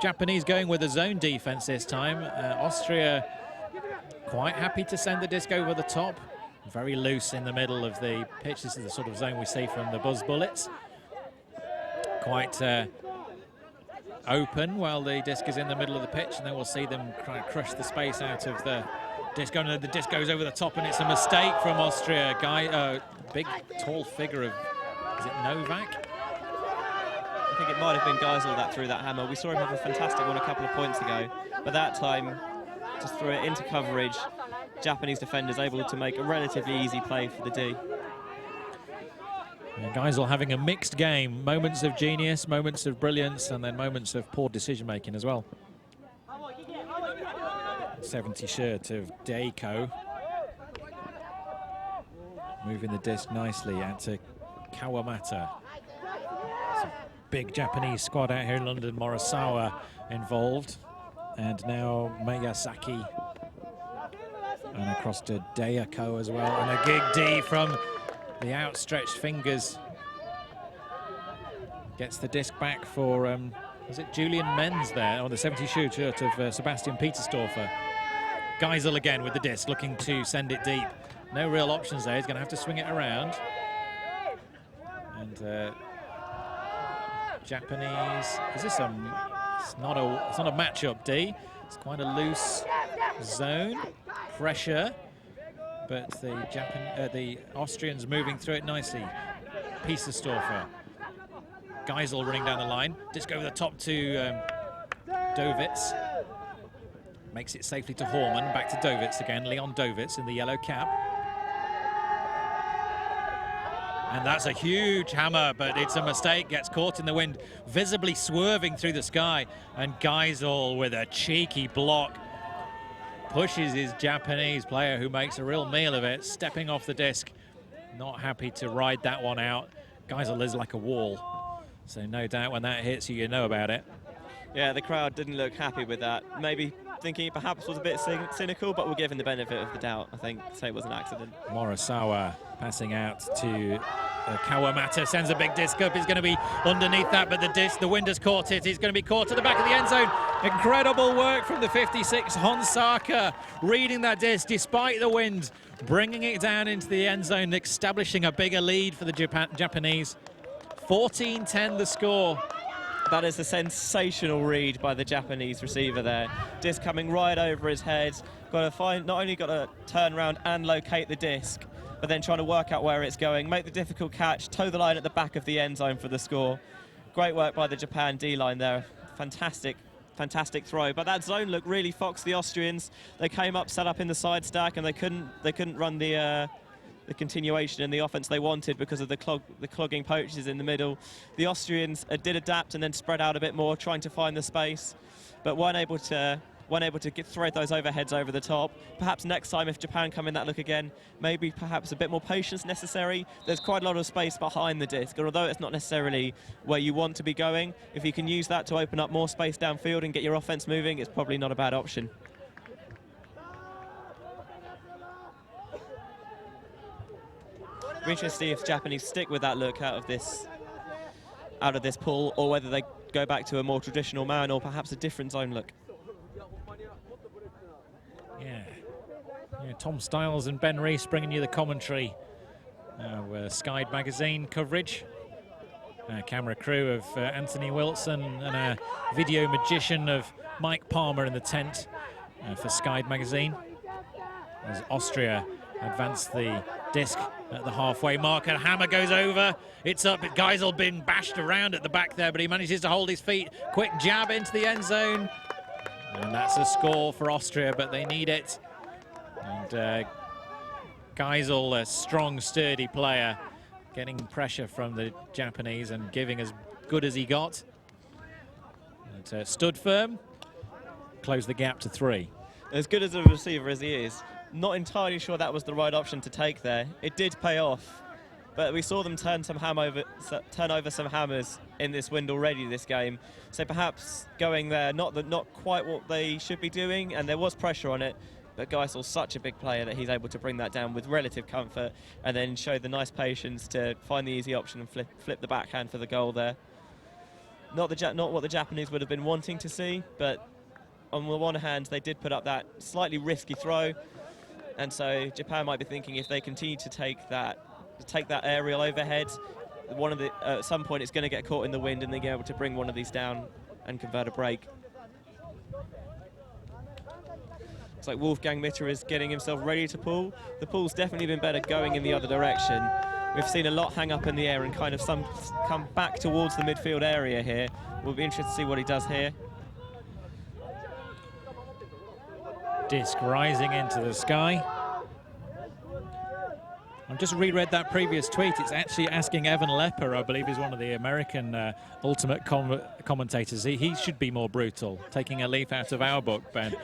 Japanese going with a zone defense this time. Austria quite happy to send the disc over the top. Very loose in the middle of the pitch. This is the sort of zone we see from the Buzz Bullets. Quite open while the disc is in the middle of the pitch, and then we'll see them try to crush the space out of the disc. And the disc goes over the top, and it's a mistake from Austria. Big, tall figure of, is it Novak? I think it might have been Geisel that threw that hammer. We saw him have a fantastic one a couple of points ago, but that time just threw it into coverage. Japanese defenders able to make a relatively easy play for the D. Geisel having a mixed game, moments of genius, moments of brilliance, and then moments of poor decision making as well. 70 shirt of Deiko. Moving the disc nicely out to Kawamata. It's a big Japanese squad out here in London. Morisawa involved, and now Miyazaki. And across to Deiko as well, and a gig D from the outstretched fingers. Gets the disc back for, is it Julian Menz there, on the 70 shirt of Sebastian Petersdorfer. Geisel again with the disc, looking to send it deep. No real options there, he's going to have to swing it around. And Japanese, is this it's not a matchup, D. It's quite a loose zone. Pressure, but the Austrians moving through it nicely. Petersdorfer. Geisel running down the line. Disc over the top to Dovitz. Makes it safely to Horman. Back to Dovitz again. Leon Dovitz in the yellow cap. And that's a huge hammer, but it's a mistake. Gets caught in the wind, visibly swerving through the sky. And Geisel with a cheeky block pushes his Japanese player, who makes a real meal of it, stepping off the disc. Not happy to ride that one out. Geisel is like a wall, so no doubt when that hits you, you know about it. Yeah, the crowd didn't look happy with that. Maybe thinking it perhaps was a bit cynical, but we'll give him the benefit of the doubt, I think, say it was an accident. Morisawa passing out to Kawamata, sends a big disc up. He's going to be underneath that, but the wind has caught it. He's going to be caught to the back of the end zone. Incredible work from the 56, Honsaka, reading that disc despite the wind, bringing it down into the end zone, establishing a bigger lead for the Japanese. 14-10 the score. That is a sensational read by the Japanese receiver there. Disc coming right over his head. Not only got to turn around and locate the disc, but then trying to work out where it's going, make the difficult catch, toe the line at the back of the end zone for the score. Great work by the Japan D-line there. Fantastic throw. But that zone looked really foxed the Austrians. They came up, set up in the side stack, and they couldn't run the continuation in the offense they wanted because of the clogging poachers in the middle. The Austrians did adapt and then spread out a bit more, trying to find the space, but weren't able to thread those overheads over the top. Perhaps next time, if Japan come in that look again, maybe perhaps a bit more patience necessary. There's quite a lot of space behind the disc, and although it's not necessarily where you want to be going, if you can use that to open up more space downfield and get your offense moving, it's probably not a bad option. We're interested to see if Japanese stick with that look out of this pull, or whether they go back to a more traditional man or perhaps a different zone look. Yeah, Tom Styles and Ben Rees bringing you the commentary. Sky Magazine coverage. Camera crew of Anthony Wilson and a video magician of Mike Palmer in the tent for Sky Magazine. As Austria advance the disc at the halfway mark, and Hammer goes over. It's up. Geisel been bashed around at the back there, but he manages to hold his feet. Quick jab into the end zone. And that's a score for Austria, but they need it. And Geisel, a strong, sturdy player, getting pressure from the Japanese and giving as good as he got. And, stood firm, closed the gap to 3. As good as a receiver as he is, not entirely sure that was the right option to take there. It did pay off, but we saw them turn over some hammers in this wind already this game. So perhaps going there, not quite what they should be doing, and there was pressure on it. But Geisel's such a big player that he's able to bring that down with relative comfort, and then show the nice patience to find the easy option and flip the backhand for the goal there. Not what the Japanese would have been wanting to see, but on the one hand, they did put up that slightly risky throw, and so Japan might be thinking if they continue to take that aerial overhead, at some point it's going to get caught in the wind, and they're able to bring one of these down and convert a break. It's like Wolfgang Mitter is getting himself ready to pull. The pull's definitely been better going in the other direction. We've seen a lot hang up in the air and kind of some come back towards the midfield area here. We'll be interested to see what he does here. Disc rising into the sky. I've just reread that previous tweet. It's actually asking Evan Lepper, I believe is one of the American ultimate commentators. He should be more brutal, taking a leaf out of our book, Ben.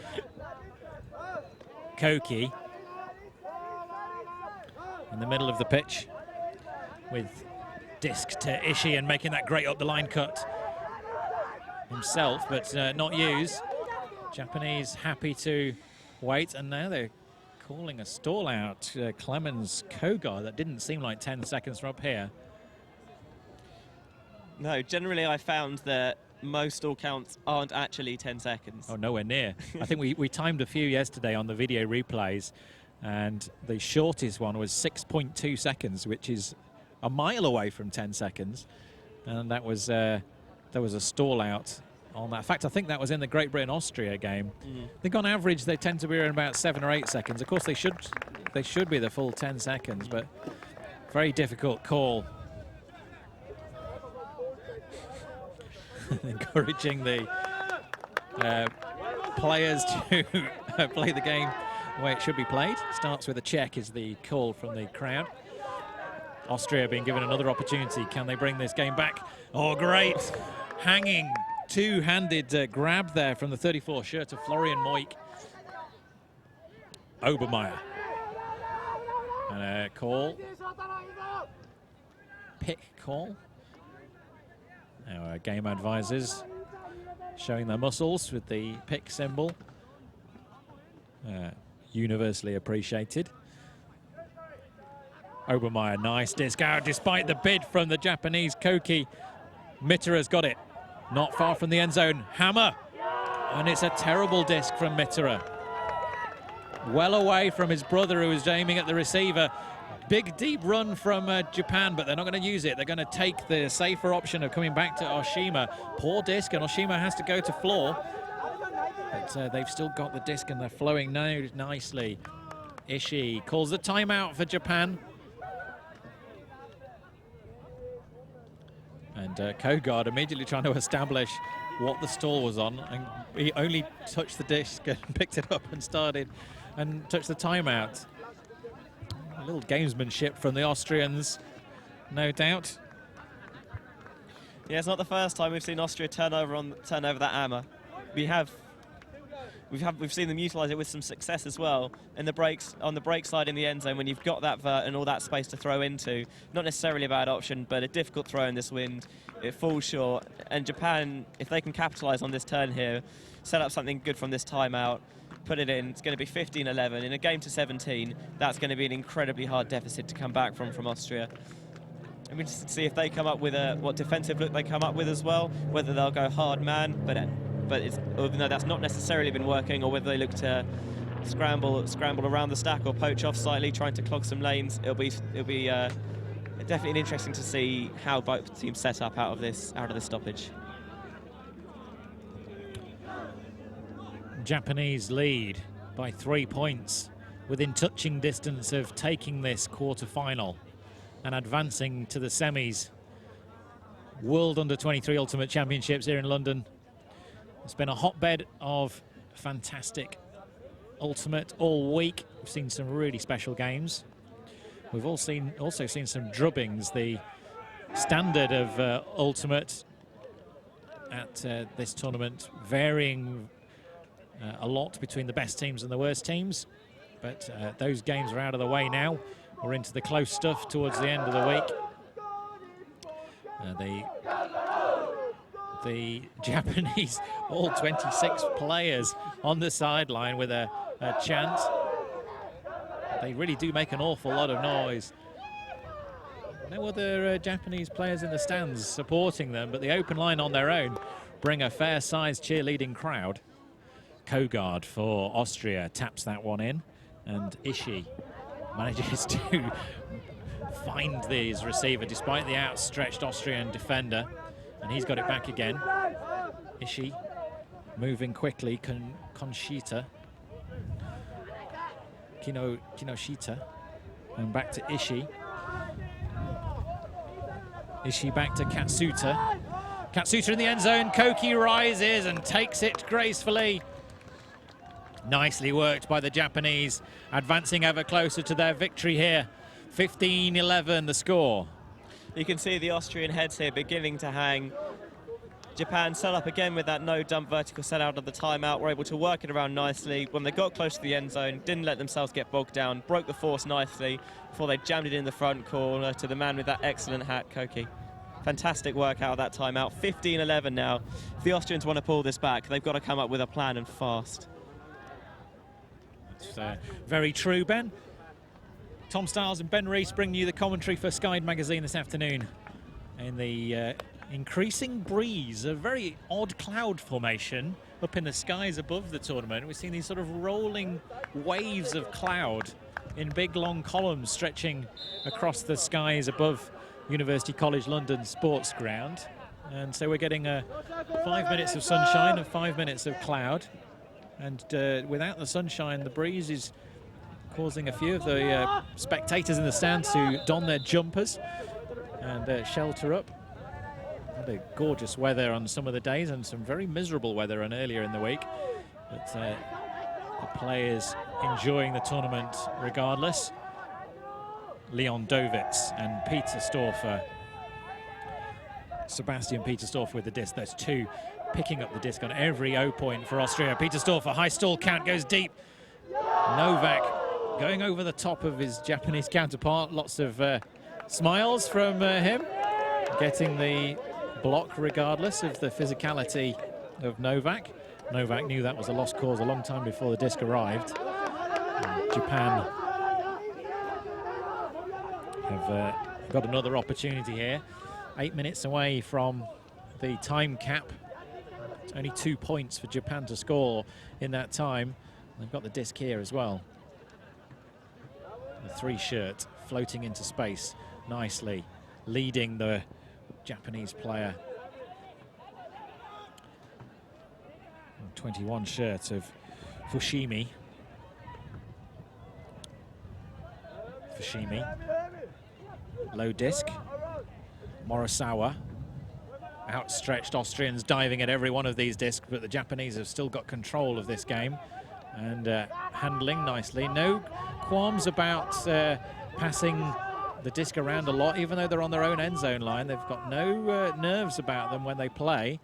Koki in the middle of the pitch with disc to Ishii and making that great up the line cut himself, but not used. Japanese happy to wait, and now they're calling a stall out. Clemens Kogar, that didn't seem like 10 seconds from up here. No, generally I found that most stall counts aren't actually 10 seconds. Oh, nowhere near. I think we timed a few yesterday on the video replays, and the shortest one was 6.2 seconds, which is a mile away from 10 seconds. And that was there was a stall out on that. In fact, I think that was in the Great Britain-Austria game. I think on average they tend to be around about 7 or 8 seconds. Of course, they should be the full 10 seconds, but very difficult call. Encouraging the players to play the game the way it should be played. Starts with a check is the call from the crowd. Austria being given another opportunity. Can they bring this game back? Oh, great. Hanging two-handed grab there from the 34 shirt of Florian Moik. Obermeier. And a call. Pick call. Our game advisors showing their muscles with the pick symbol. Universally appreciated. Obermeier, nice disc out despite the bid from the Japanese Koki. Mitter has got it. Not far from the end zone. Hammer. And it's a terrible disc from Mitterer. Well away from his brother who was aiming at the receiver. Big deep run from Japan, but they're not going to use it. They're going to take the safer option of coming back to Oshima. Poor disc, and Oshima has to go to floor. But they've still got the disc and they're flowing now nicely. Ishii calls the timeout for Japan. And Kogard immediately trying to establish what the stall was on, and he only touched the disc and picked it up and started and touched the timeout. A little gamesmanship from the Austrians, no doubt. Yeah, it's not the first time we've seen Austria turn over that hammer. We've seen them utilise it with some success as well. In the breaks, on the break side in the end zone, when you've got that vert and all that space to throw into, not necessarily a bad option, but a difficult throw in this wind. It falls short, and Japan, if they can capitalise on this turn here, set up something good from this timeout, put it in, it's going to be 15-11. In a game to 17, that's going to be an incredibly hard deficit to come back from Austria. I'm interested to see if they come up with what defensive look they come up with as well, whether they'll go hard man, but even though that's not necessarily been working, or whether they look to scramble around the stack or poach off slightly, trying to clog some lanes. It'll be definitely interesting to see how both teams set up out of this stoppage. Japanese lead by 3 points. within touching distance of taking this quarter-final and advancing to the semis. World Under-23 Ultimate Championships here in London. It's been a hotbed of fantastic ultimate all week. We've seen some really special games. We've also seen some drubbings. The standard of ultimate at this tournament varying a lot between the best teams and the worst teams, but those games are out of the way now. We're into the close stuff towards the end of the week. The Japanese, all 26 players on the sideline with a chant. They really do make an awful lot of noise. No other Japanese players in the stands supporting them, but the open line on their own bring a fair-sized cheerleading crowd. Kogard for Austria taps that one in, and Ishii manages to find his receiver despite the outstretched Austrian defender, and he's got it back again. Ishii moving quickly, Kinoshita, and back to Ishii. Ishii back to Katsuta. Katsuta in the end zone. Koki rises and takes it gracefully. Nicely worked by the Japanese, advancing ever closer to their victory here. 15-11 the score. You can see the Austrian heads here beginning to hang. Japan set up again with that no-dump vertical set out of the timeout, were able to work it around nicely. When they got close to the end zone, didn't let themselves get bogged down, broke the force nicely before they jammed it in the front corner to the man with that excellent hat, Koki. Fantastic work out of that timeout. 15-11 now. If the Austrians want to pull this back, they've got to come up with a plan, and fast. That's very true, Ben. Tom Stiles and Ben Rees bringing you the commentary for Sky Magazine this afternoon. In the increasing breeze, a very odd cloud formation up in the skies above the tournament. We've seen these sort of rolling waves of cloud in big long columns stretching across the skies above University College London sports ground. And so we're getting 5 minutes of sunshine and 5 minutes of cloud. And without the sunshine, the breeze is causing a few of the spectators in the stands to don their jumpers and shelter up. Had a gorgeous weather on some of the days and some very miserable weather on earlier in the week. But the players enjoying the tournament regardless. Leon Dovitz and Peter Storfer. Sebastian Peter Storfer with the disc. Those two picking up the disc on every O point for Austria. Peter Storfer, high stall count, goes deep. Novak going over the top of his Japanese counterpart. Lots of smiles from him. Getting the block regardless of the physicality of Novak. Novak knew that was a lost cause a long time before the disc arrived. And Japan have got another opportunity here. 8 minutes away from the time cap. It's only 2 points for Japan to score in that time. They've got the disc here as well. The 3 shirt floating into space nicely, leading the Japanese player. 21 shirt of Fushimi. Low disc. Morisawa. Outstretched Austrians diving at every one of these discs, but the Japanese have still got control of this game and handling nicely. No qualms about passing the disc around a lot, even though they're on their own end zone line. They've got no nerves about them when they play.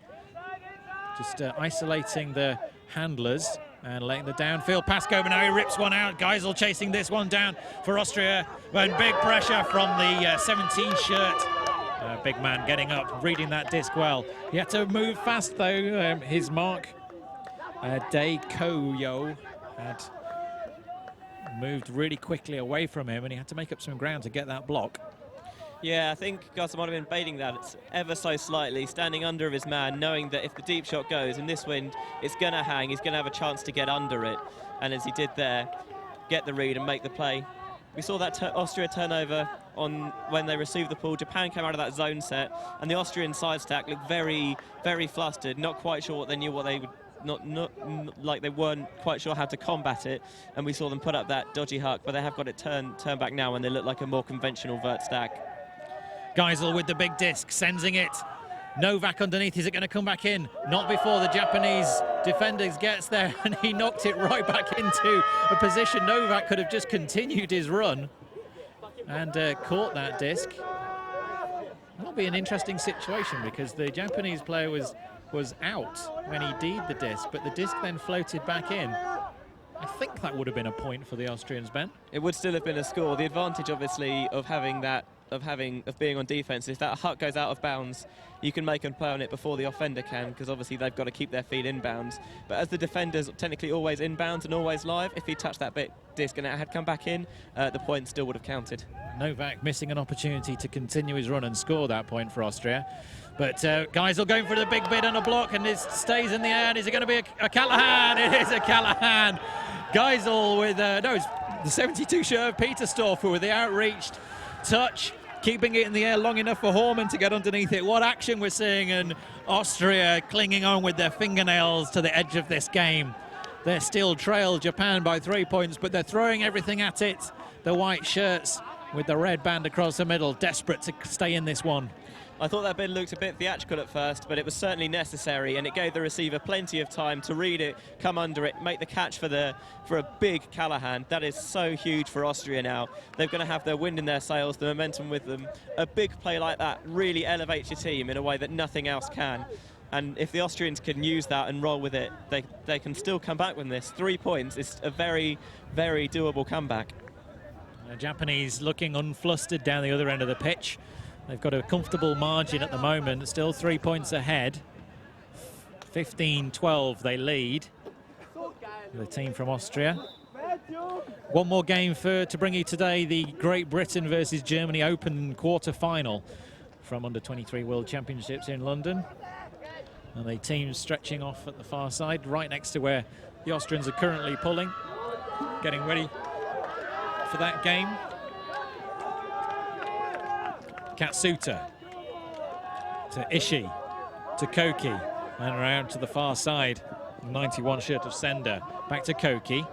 Just isolating the handlers and letting the downfield pass go, but now he rips one out. Geisel chasing this one down for Austria, and big pressure from the 17 shirt. Big man getting up, reading that disc well. He had to move fast though. His mark, Dae Ko-yo, had moved really quickly away from him, and he had to make up some ground to get that block. Yeah, I think Garza might have been baiting that ever so slightly, standing under his man, knowing that if the deep shot goes in this wind, it's going to hang. He's going to have a chance to get under it. And as he did there, get the read and make the play. We saw that Austria turnover on when they received the ball. Japan came out of that zone set, and the Austrian side stack looked very, very flustered, not quite sure what they like they weren't quite sure how to combat it, and we saw them put up that dodgy huck, but they have got it turned back now, and they look like a more conventional vert stack. Geisel with the big disc, sensing it. Novak underneath, is it going to come back in? Not before the Japanese defenders gets there, and he knocked it right back into a position. Novak could have just continued his run and caught that disc. That'll be an interesting situation because the Japanese player was out when he D'd the disc, but the disc then floated back in. I think that would have been a point for the Austrians, Ben. It would still have been a score. The advantage, obviously, of being on defence, if that huck goes out of bounds, you can make a play on it before the offender can, because obviously they've got to keep their feet inbounds. But as the defender's technically always inbounds and always live, if he touched that bit disc and it had come back in, the point still would have counted. Novak missing an opportunity to continue his run and score that point for Austria. But Geisel going for the big bid on a block, and it stays in the air. And is it going to be a Callahan? It is a Callahan. Geisel with, no, it's the 72 shirt of Petersdorfer with the outreached touch, keeping it in the air long enough for Horman to get underneath it. What action we're seeing, and Austria clinging on with their fingernails to the edge of this game. They still trail Japan by 3 points, but they're throwing everything at it. The white shirts with the red band across the middle, desperate to stay in this one. I thought that bid looked a bit theatrical at first, but it was certainly necessary, and it gave the receiver plenty of time to read it, come under it, make the catch for a big Callahan. That is so huge for Austria now. They're going to have their wind in their sails, the momentum with them. A big play like that really elevates your team in a way that nothing else can. And if the Austrians can use that and roll with it, they can still come back with this. 3 points is a very, very doable comeback. The Japanese looking unflustered down the other end of the pitch. They've got a comfortable margin at the moment, still 3 points ahead. 15-12 they lead, the team from Austria. One more game to bring you today, the Great Britain versus Germany Open quarter-final from Under-23 World Championships in London. And the team stretching off at the far side, right next to where the Austrians are currently pulling, getting ready for that game. Katsuta to Ishii to Koki, and around to the far side, 91 shirt of Sender, back to Koki,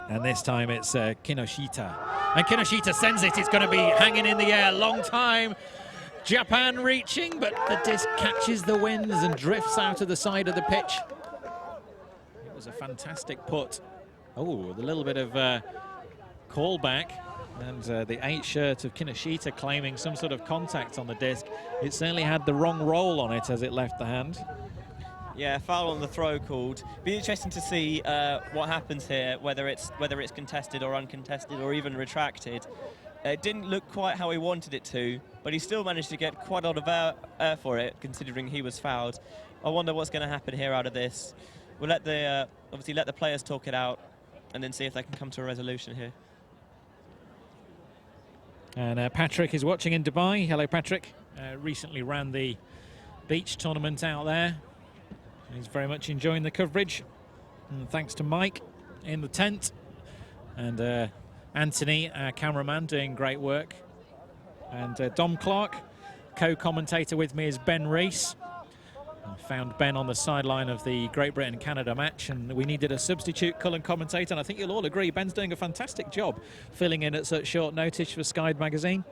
and this time it's Kinoshita, and Kinoshita sends it. It's going to be hanging in the air long time. Japan reaching, but the disc catches the winds and drifts out of the side of the pitch. It was a fantastic put. Oh, the little bit of callback. And the 8 shirt of Kinoshita claiming some sort of contact on the disc. It certainly had the wrong roll on it as it left the hand. Yeah, foul on the throw called. Be interesting to see what happens here, whether it's contested or uncontested or even retracted. It didn't look quite how he wanted it to, but he still managed to get quite a lot of air for it, considering he was fouled. I wonder what's going to happen here out of this. We'll obviously let the players talk it out, and then see if they can come to a resolution here. And Patrick is watching in Dubai. Hello, Patrick. Recently ran the beach tournament out there. He's very much enjoying the coverage. And thanks to Mike in the tent. And Anthony, our cameraman, doing great work. And Dom Clark, co-commentator with me, is Ben Rees. I found Ben on the sideline of the Great Britain-Canada match, and we needed a substitute colour commentator, and I think you'll all agree Ben's doing a fantastic job filling in at such short notice for Sky magazine.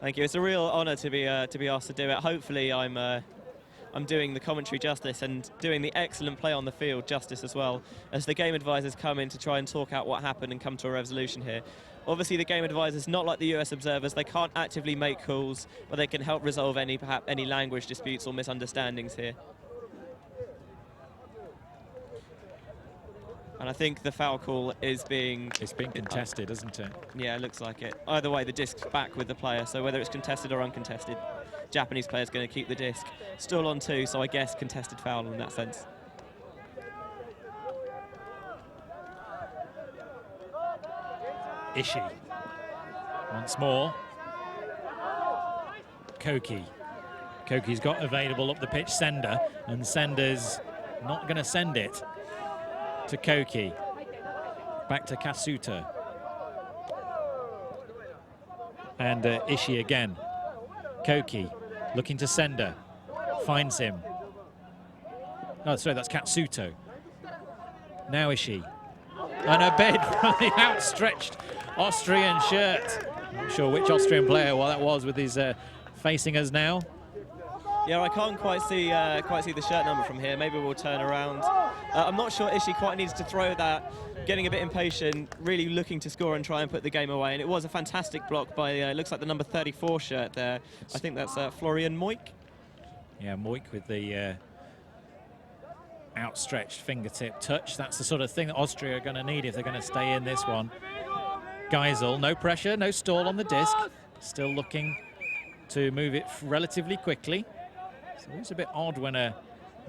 Thank you. It's a real honour to be asked to do it. Hopefully I'm doing the commentary justice and doing the excellent play on the field justice as well, as the game advisors come in to try and talk out what happened and come to a resolution here. Obviously, the game advisors, not like the US observers, they can't actively make calls, but they can help resolve perhaps any language disputes or misunderstandings here. And I think the foul call is being... It's being contested, isn't it? Yeah, it looks like it. Either way, the disc's back with the player, so whether it's contested or uncontested, Japanese player's going to keep the disc. Still on 2, so I guess contested foul in that sense. Ishii. Once more. Koki. Koki's got available up the pitch Sender, and Sender's not going to send it to Koki. Back to Katsuta. And Ishii again. Koki looking to Sender. Finds him. Oh, sorry, that's Katsuto. Now Ishii. And a bid from the outstretched Austrian shirt. Not sure which Austrian player that was with his facing us now. Yeah, I can't quite see the shirt number from here. Maybe we'll turn around. I'm not sure Ishii quite needs to throw that, getting a bit impatient, really looking to score and try and put the game away. And it was a fantastic block by, looks like the number 34 shirt there. I think that's Florian Moik. Yeah, Moik with the outstretched fingertip touch. That's the sort of thing that Austria are going to need if they're going to stay in this one. Geisel, no pressure, no stall on the disc. Still looking to move it relatively quickly. So it's a bit odd when a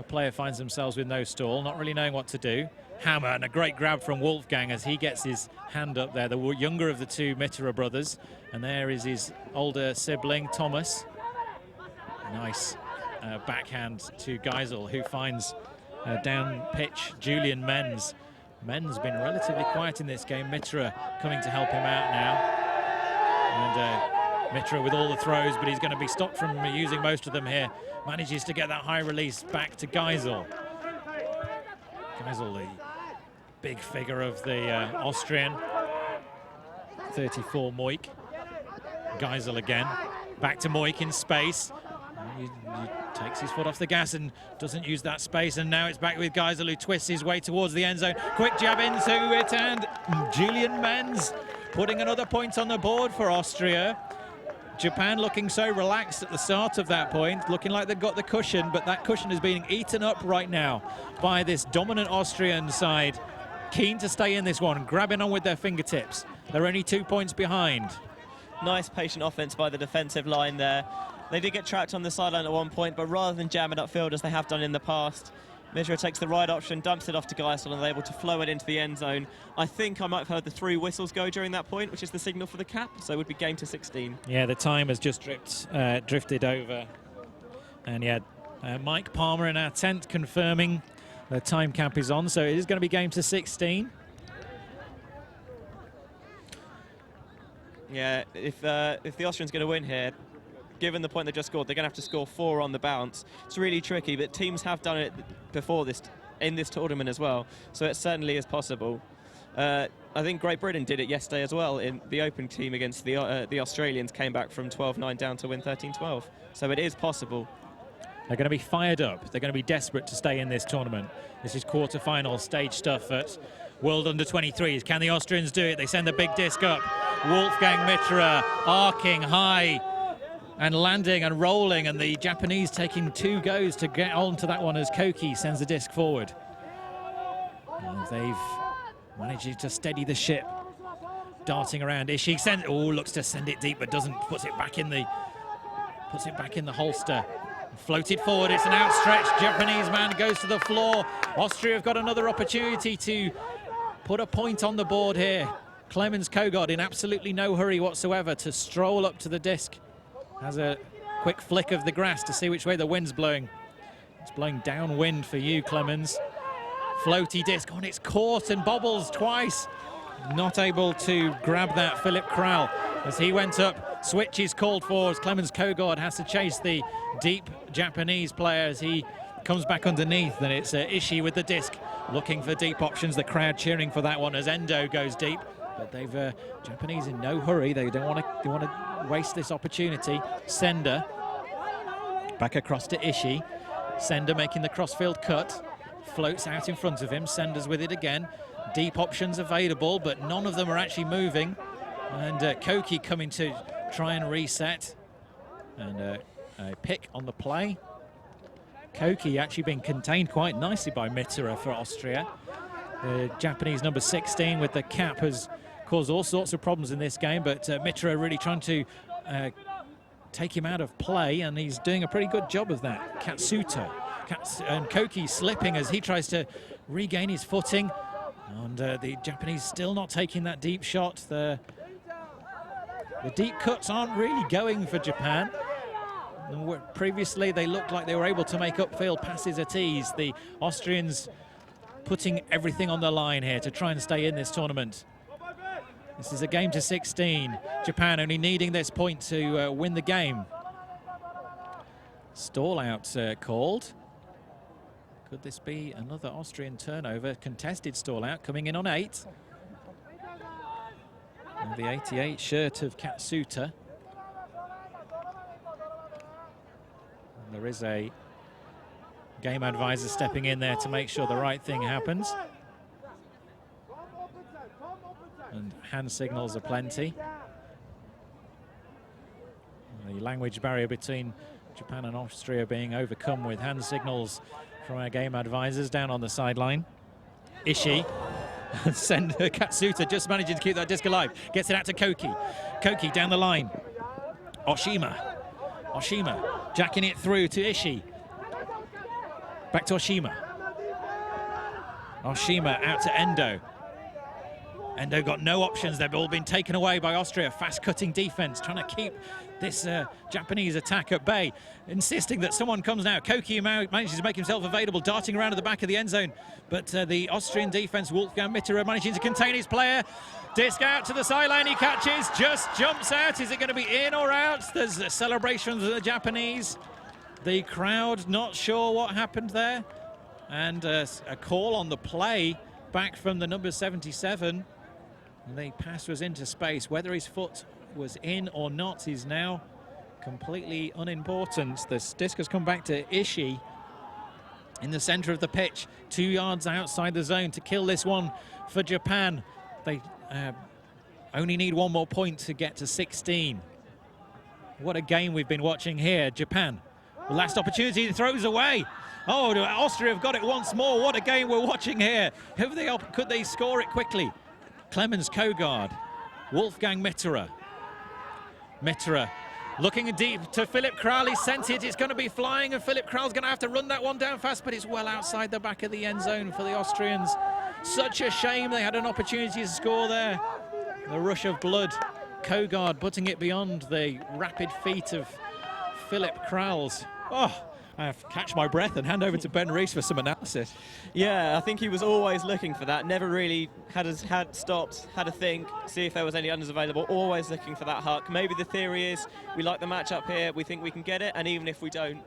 player finds themselves with no stall, not really knowing what to do. Hammer, and a great grab from Wolfgang as he gets his hand up there, the younger of the two Mitterer brothers. And there is his older sibling, Thomas. Nice backhand to Geisel, who finds down pitch Julian Menz. Men's been relatively quiet in this game. Mitterer coming to help him out now. And Mitterer with all the throws, but he's going to be stopped from using most of them here. Manages to get that high release back to Geisel. Geisel, the big figure of the Austrian. 34 Moik. Geisel again. Back to Moik in space. He takes his foot off the gas and doesn't use that space, and now it's back with Geisel, who twists his way towards the end zone. Quick jab into it, and Julian Menz putting another point on the board for Austria. Japan looking so relaxed at the start of that point, looking like they've got the cushion, but that cushion is being eaten up right now by this dominant Austrian side. Keen to stay in this one, grabbing on with their fingertips. They're only 2 points behind. Nice patient offense by the defensive line there. They did get trapped on the sideline at one point, but rather than jam it upfield as they have done in the past, Mitterer takes the right option, dumps it off to Geisel, and they're able to flow it into the end zone. I think I might have heard the 3 whistles go during that point, which is the signal for the cap, so it would be game to 16. Yeah, the time has just drifted over. And yeah, Mike Palmer in our tent confirming the time cap is on, so it is going to be game to 16. Yeah, if the Austrians going to win here, given the point they just scored, they're going to have to score 4 on the bounce. It's really tricky, but teams have done it before in this tournament as well, so it certainly is possible. I think Great Britain did it yesterday as well. In the open team against the Australians, came back from 12-9 down to win 13-12. So it is possible. They're going to be fired up. They're going to be desperate to stay in this tournament. This is quarter-final stage stuff at World Under-23s. Can the Austrians do it? They send the big disc up. Wolfgang Mitterer arcing high and landing and rolling, and the Japanese taking 2 goes to get onto that one as Koki sends the disc forward. And they've managed to steady the ship. Darting around, Ishii looks to send it deep, but puts it back in the holster. Floated forward, it's an outstretched Japanese man, goes to the floor. Austria have got another opportunity to put a point on the board here. Clemens Kogod in absolutely no hurry whatsoever to stroll up to the disc. Has a quick flick of the grass to see which way the wind's blowing. It's blowing downwind for you, Clemens. Floaty disc, and it's caught and bobbles twice. Not able to grab that, Philip Kral, as he went up. Switch is called for as Clemens Kogod has to chase the deep Japanese player as he comes back underneath, and it's Ishii with the disc looking for deep options. The crowd cheering for that one as Endo goes deep, but they've Japanese in no hurry. They want to waste this opportunity. Sender back across to Ishii. Sender making the crossfield cut, floats out in front of him. Sender's with it again. Deep options available, but none of them are actually moving. And Koki coming to try and reset. And a pick on the play. Koki actually being contained quite nicely by Mitterer for Austria. The Japanese number 16 with the cap has caused all sorts of problems in this game, but Mitterer really trying to take him out of play, and he's doing a pretty good job of that. Katsuto. And Koki slipping as he tries to regain his footing. And the Japanese still not taking that deep shot. The deep cuts aren't really going for Japan. Previously, they looked like they were able to make upfield passes at ease. The Austrians putting everything on the line here to try and stay in this tournament. This is a game to 16. Japan only needing this point to win the game. Stall out called. Could this be another Austrian turnover? Contested stall out, coming in on 8. And the 88 shirt of Katsuta. And there is a game advisor stepping in there to make sure the right thing happens. And hand signals are plenty. The language barrier between Japan and Austria being overcome with hand signals from our game advisors down on the sideline. Ishii and Katsuta just managing to keep that disc alive. Gets it out to Koki. Koki down the line. Oshima jacking it through to Ishii. Back to Oshima. Oshima out to Endo. Endo got no options. They've all been taken away by Austria. Fast-cutting defense, trying to keep this Japanese attack at bay, insisting that someone comes now. Koki manages to make himself available, darting around at the back of the end zone. But the Austrian defense, Wolfgang Mitterer, managing to contain his player. Disc out to the sideline, he catches, just jumps out. Is it going to be in or out? There's a celebration of the Japanese. The crowd not sure what happened there. And a call on the play back from the number 77. The pass was into space. Whether his foot was in or not is now completely unimportant. The disc has come back to Ishii in the center of the pitch, 2 yards outside the zone to kill this one for Japan. They only need one more point to get to 16. What a game we've been watching here. Japan, last opportunity, throws away. Oh, Austria have got it once more. What a game we're watching here. Could they score it quickly? Clemens Kogard, Wolfgang Mitterer. Mitterer looking deep to Philipp Kral. He sent it. It's going to be flying, and Philipp Kral's going to have to run that one down fast, but it's well outside the back of the end zone for the Austrians. Such a shame. They had an opportunity to score there. The rush of blood. Kogard putting it beyond the rapid feet of Philipp Kral's. Oh, I have to catch my breath and hand over to Ben Rees for some analysis. Yeah, I think he was always looking for that. Never really had stopped, had a think, see if there was any unders available. Always looking for that huck. Maybe the theory is we like the matchup here, we think we can get it, and even if we don't,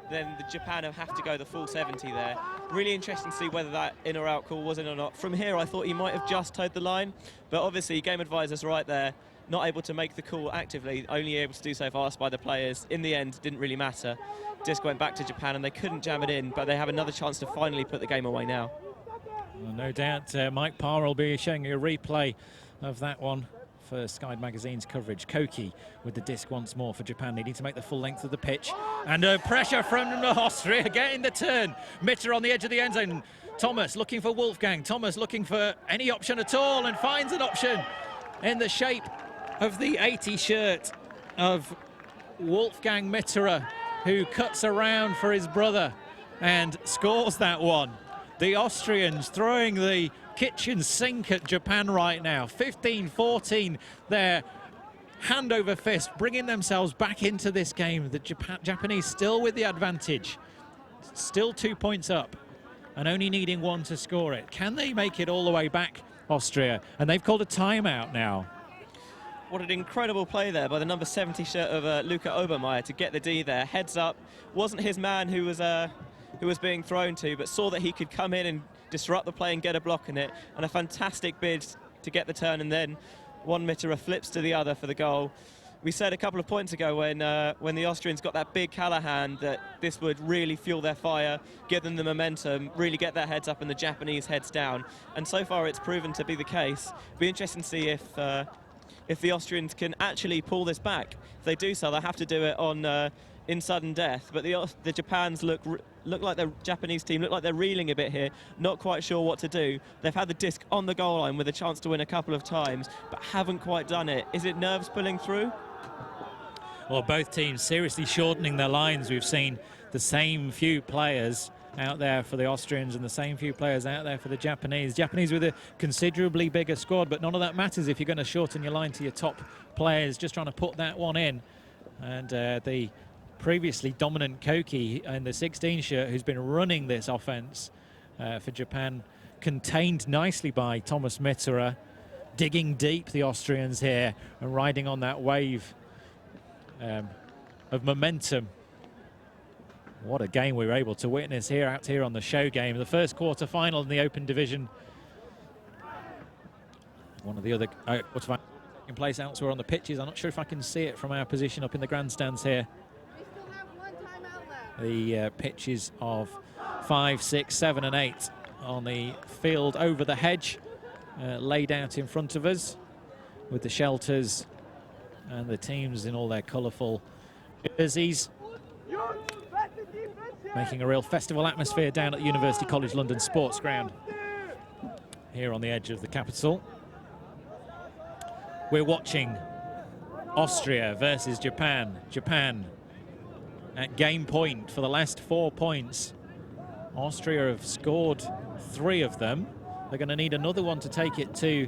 then the Japan have to go the full 70 there. Really interesting to see whether that in or out call was in or not. From here, I thought he might have just towed the line, but obviously game advisor's right there. Not able to make the call actively, only able to do so if asked by the players. In the end, didn't really matter. Disc went back to Japan and they couldn't jam it in, but they have another chance to finally put the game away now. Well, no doubt Mike Parr will be showing a replay of that one for Sky Magazine's coverage. Koki with the disc once more for Japan, needing to make the full length of the pitch. And pressure from Austria, getting the turn. Mitterer on the edge of the end zone. Thomas looking for Wolfgang. Thomas looking for any option at all and finds an option in the shape of the 80 shirt of Wolfgang Mitterer, who cuts around for his brother and scores that one. The Austrians throwing the kitchen sink at Japan right now. 15-14, their hand over fist, bringing themselves back into this game. The Japanese still with the advantage, still 2 points up and only needing one to score it. Can they make it all the way back, Austria? And they've called a timeout now. What an incredible play there by the number 70 shirt of Luca Obermeier to get the D there. Heads up, wasn't his man who was being thrown to, but saw that he could come in and disrupt the play and get a block in it. And a fantastic bid to get the turn, and then one Mitterer flips to the other for the goal. We said a couple of points ago when the Austrians got that big Callahan that this would really fuel their fire, give them the momentum, really get their heads up and the Japanese heads down. And so far it's proven to be the case. It'll be interesting to see if the Austrians can actually pull this back. If they do so, they'll have to do it on in sudden death. But the Japans look like the Japanese team look like they're reeling a bit here, not quite sure what to do. They've had the disc on the goal line with a chance to win a couple of times, but haven't quite done it. Is it nerves pulling through? Well, both teams seriously shortening their lines. We've seen the same few players out there for the Austrians and the same few players out there for the Japanese. Japanese with a considerably bigger squad, but none of that matters if you're going to shorten your line to your top players, just trying to put that one in. And the previously dominant Koki in the 16 shirt, who's been running this offense for Japan, contained nicely by Thomas Mitterer, digging deep, the Austrians here, and riding on that wave of momentum What a game we were able to witness here out here on the show game. The first quarter-final in the Open Division. One of the other quarter-final in place elsewhere on the pitches. I'm not sure if I can see it from our position up in the grandstands here. The pitches of 5, 6, 7 and 8 on the field over the hedge, laid out in front of us with the shelters and the teams in all their colourful jerseys, making a real festival atmosphere down at the University College London Sports Ground here on the edge of the capital. We're watching Austria versus Japan. Japan at game point for the last 4 points. Austria have scored 3 of them. They're going to need another one to take it to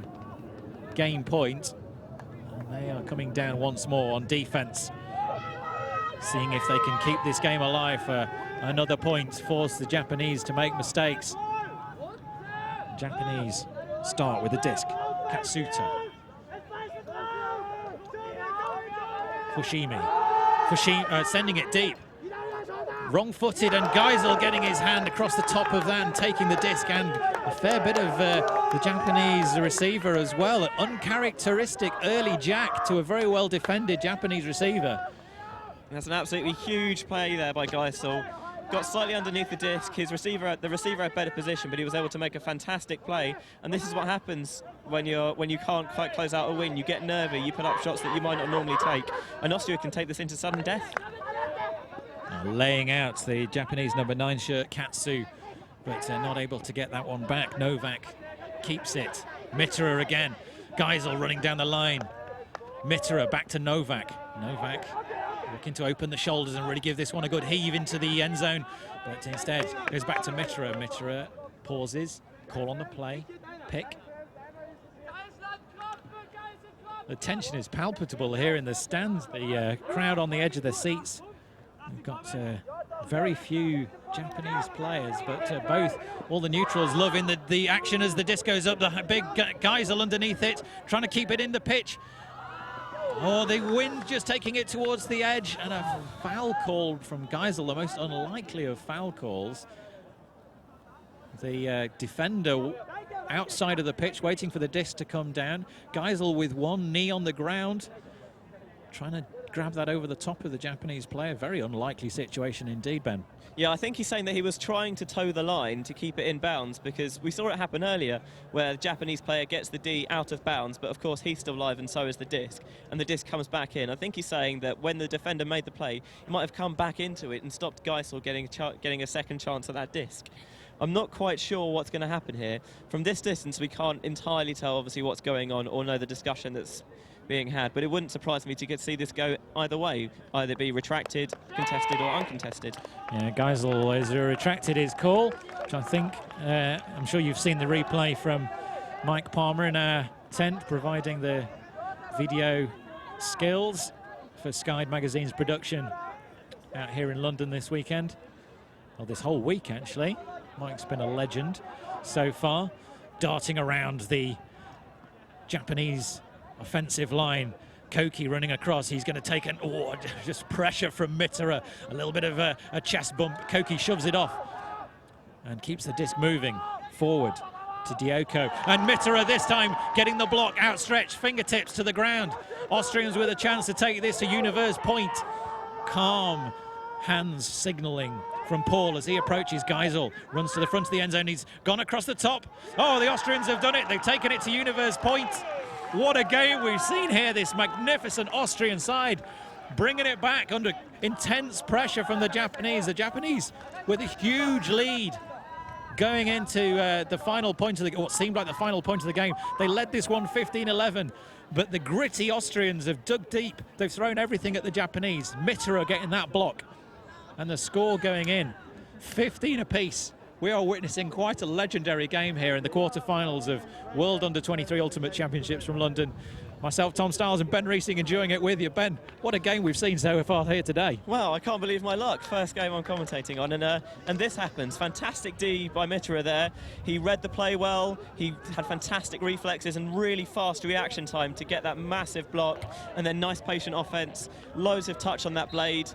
game point. And they are coming down once more on defense, seeing if they can keep this game alive for another point, force the Japanese to make mistakes. Japanese start with the disc. Katsuta. Fushimi sending it deep. Wrong-footed, and Geisel getting his hand across the top of that and taking the disc, and a fair bit of the Japanese receiver as well. An uncharacteristic early jack to a very well-defended Japanese receiver. That's an absolutely huge play there by Geisel. Got slightly underneath the disc. The receiver had better position, but he was able to make a fantastic play. And this is what happens when you can't quite close out a win. You get nervy, you put up shots that you might not normally take. And Austria can take this into sudden death. Laying out the Japanese number 9 shirt, Katsu, but not able to get that one back. Novak keeps it. Mitera again. Geisel running down the line. Mitera back to Novak. Novak looking to open the shoulders and really give this one a good heave into the end zone, but instead goes back to Mitera. Mitera pauses, call on the play, pick. The tension is palpable here in the stands. The crowd on the edge of their seats. We've got very few Japanese players, but all the neutrals loving the action as the disc goes up. The big Geisel underneath it, trying to keep it in the pitch. Oh, the wind just taking it towards the edge, and a foul called from Geisel, the most unlikely of foul calls. The defender outside of the pitch waiting for the disc to come down. Geisel with one knee on the ground, trying to grab that over the top of the Japanese player. Very unlikely situation indeed, Ben. Yeah, I think he's saying that he was trying to toe the line to keep it in bounds, because we saw it happen earlier where the Japanese player gets the D out of bounds, but of course he's still live and so is the disc, and the disc comes back in. I think he's saying that when the defender made the play, he might have come back into it and stopped Geisel getting a second chance at that disc. I'm not quite sure what's going to happen here. From this distance, we can't entirely tell obviously what's going on or know the discussion that's being had, but it wouldn't surprise me to see this go either way, either be retracted, contested or uncontested. Yeah, Geisel has retracted his call, which I think, I'm sure you've seen the replay from Mike Palmer in our tent, providing the video skills for Sky Magazine's production out here in London this weekend. Well, this whole week, actually. Mike's been a legend so far, darting around the Japanese offensive line. Koki running across. He's going to take just pressure from Mitera. A little bit of a chest bump. Koki shoves it off and keeps the disc moving forward to Dioko. And Mitera this time getting the block outstretched, fingertips to the ground. Austrians with a chance to take this to Universe point. Calm hands signalling from Paul as he approaches Geisel. Runs to the front of the end zone. He's gone across the top. Oh, the Austrians have done it. They've taken it to Universe point. What a game we've seen here, this magnificent Austrian side bringing it back under intense pressure from the Japanese. The Japanese with a huge lead going into the final point of what seemed like the final point of the game. They led this one 15-11, but the gritty Austrians have dug deep. They've thrown everything at the Japanese. Mitera getting that block and the score going in 15 apiece. We are witnessing quite a legendary game here in the quarterfinals of World Under-23 Ultimate Championships from London. Myself, Tom Stiles, and Ben Reesing enjoying it with you. Ben, what a game we've seen so far here today. Well, I can't believe my luck. First game I'm commentating on, and this happens. Fantastic D by Mitterer there. He read the play well. He had fantastic reflexes and really fast reaction time to get that massive block, and then nice patient offense. Loads of touch on that blade.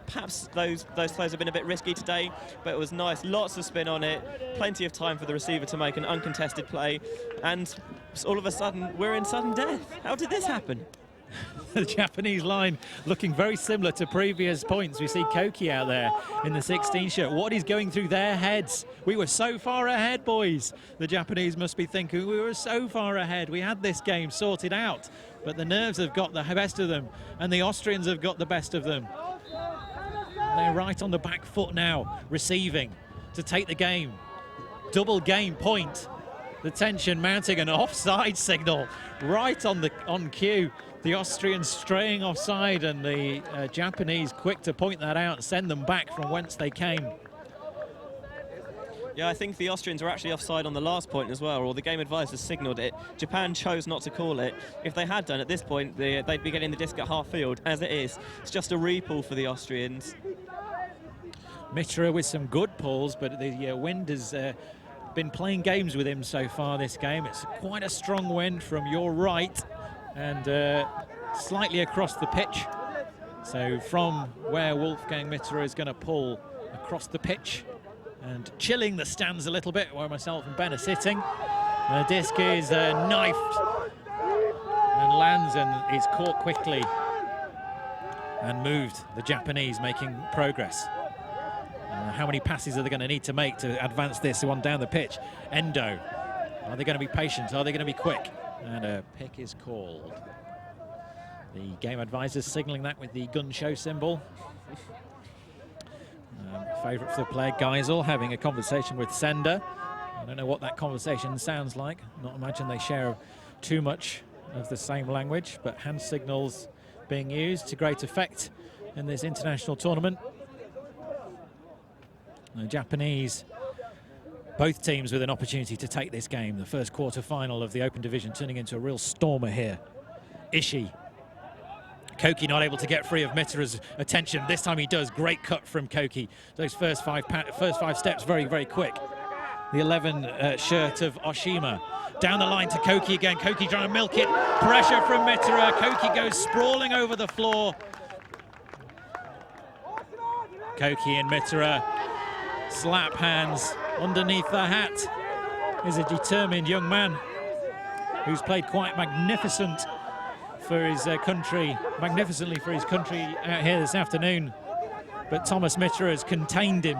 Perhaps those throws have been a bit risky today, but it was nice. Lots of spin on it. Plenty of time for the receiver to make an uncontested play, and all of a sudden we're in sudden death. How did this happen? The Japanese line looking very similar to previous points. We see Koki out there in the 16 shirt. What is going through their heads? We were so far ahead, boys. The Japanese must be thinking we were so far ahead. We had this game sorted out, but the nerves have got the best of them, and the Austrians have got the best of them. They're right on the back foot now, receiving to take the game. Double game point. The tension mounting, an offside signal right on cue. The Austrians straying offside, and the Japanese quick to point that out and send them back from whence they came. Yeah, I think the Austrians were actually offside on the last point as well, or the game advisors signalled it. Japan chose not to call it. If they had done at this point, they'd be getting the disc at half field. As it is, it's just a repull for the Austrians. Mitterer with some good pulls, but the wind has been playing games with him so far this game. It's quite a strong wind from your right and slightly across the pitch. So from where Wolfgang Mitterer is going to pull across the pitch and chilling the stands a little bit where myself and Ben are sitting. The disc is knifed and lands, and is caught quickly and moved. The Japanese making progress. How many passes are they going to need to make to advance this one down the pitch? Endo, are they going to be patient? Are they going to be quick? And a pick is called. The game advisors signaling that with the gun show symbol. Favourite for the player, Geisel, having a conversation with Sender. I don't know what that conversation sounds like. Not imagine they share too much of the same language, but hand signals being used to great effect in this international tournament. The Japanese, both teams with an opportunity to take this game. The first quarter-final of the Open Division turning into a real stormer here. Ishii. Koki not able to get free of Mitterer's attention. This time he does. Great cut from Koki. Those first five steps very, very quick. The 11 shirt of Oshima. Down the line to Koki again. Koki trying to milk it. Pressure from Mitterer. Koki goes sprawling over the floor. Koki and Mitterer slap hands. Underneath the hat is a determined young man who's played quite magnificently for his country out here this afternoon. But Thomas Mitterer has contained him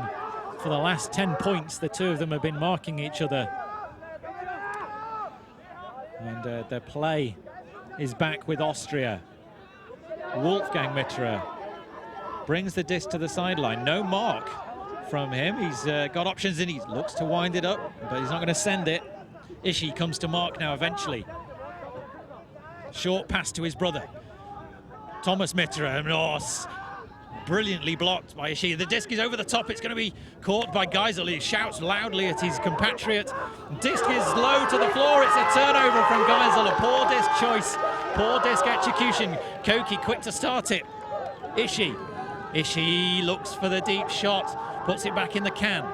for the last 10 points. The two of them have been marking each other. And their play is back with Austria. Wolfgang Mitterer brings the disc to the sideline. No mark from him. He's got options and he looks to wind it up, but he's not going to send it. Ishii comes to mark now eventually. Short pass to his brother. Thomas Mitterer, brilliantly blocked by Ishii. The disc is over the top. It's going to be caught by Geisel. He shouts loudly at his compatriot. Disc is low to the floor. It's a turnover from Geisel. A poor disc choice, poor disc execution. Koki quick to start it. Ishii looks for the deep shot, puts it back in the can.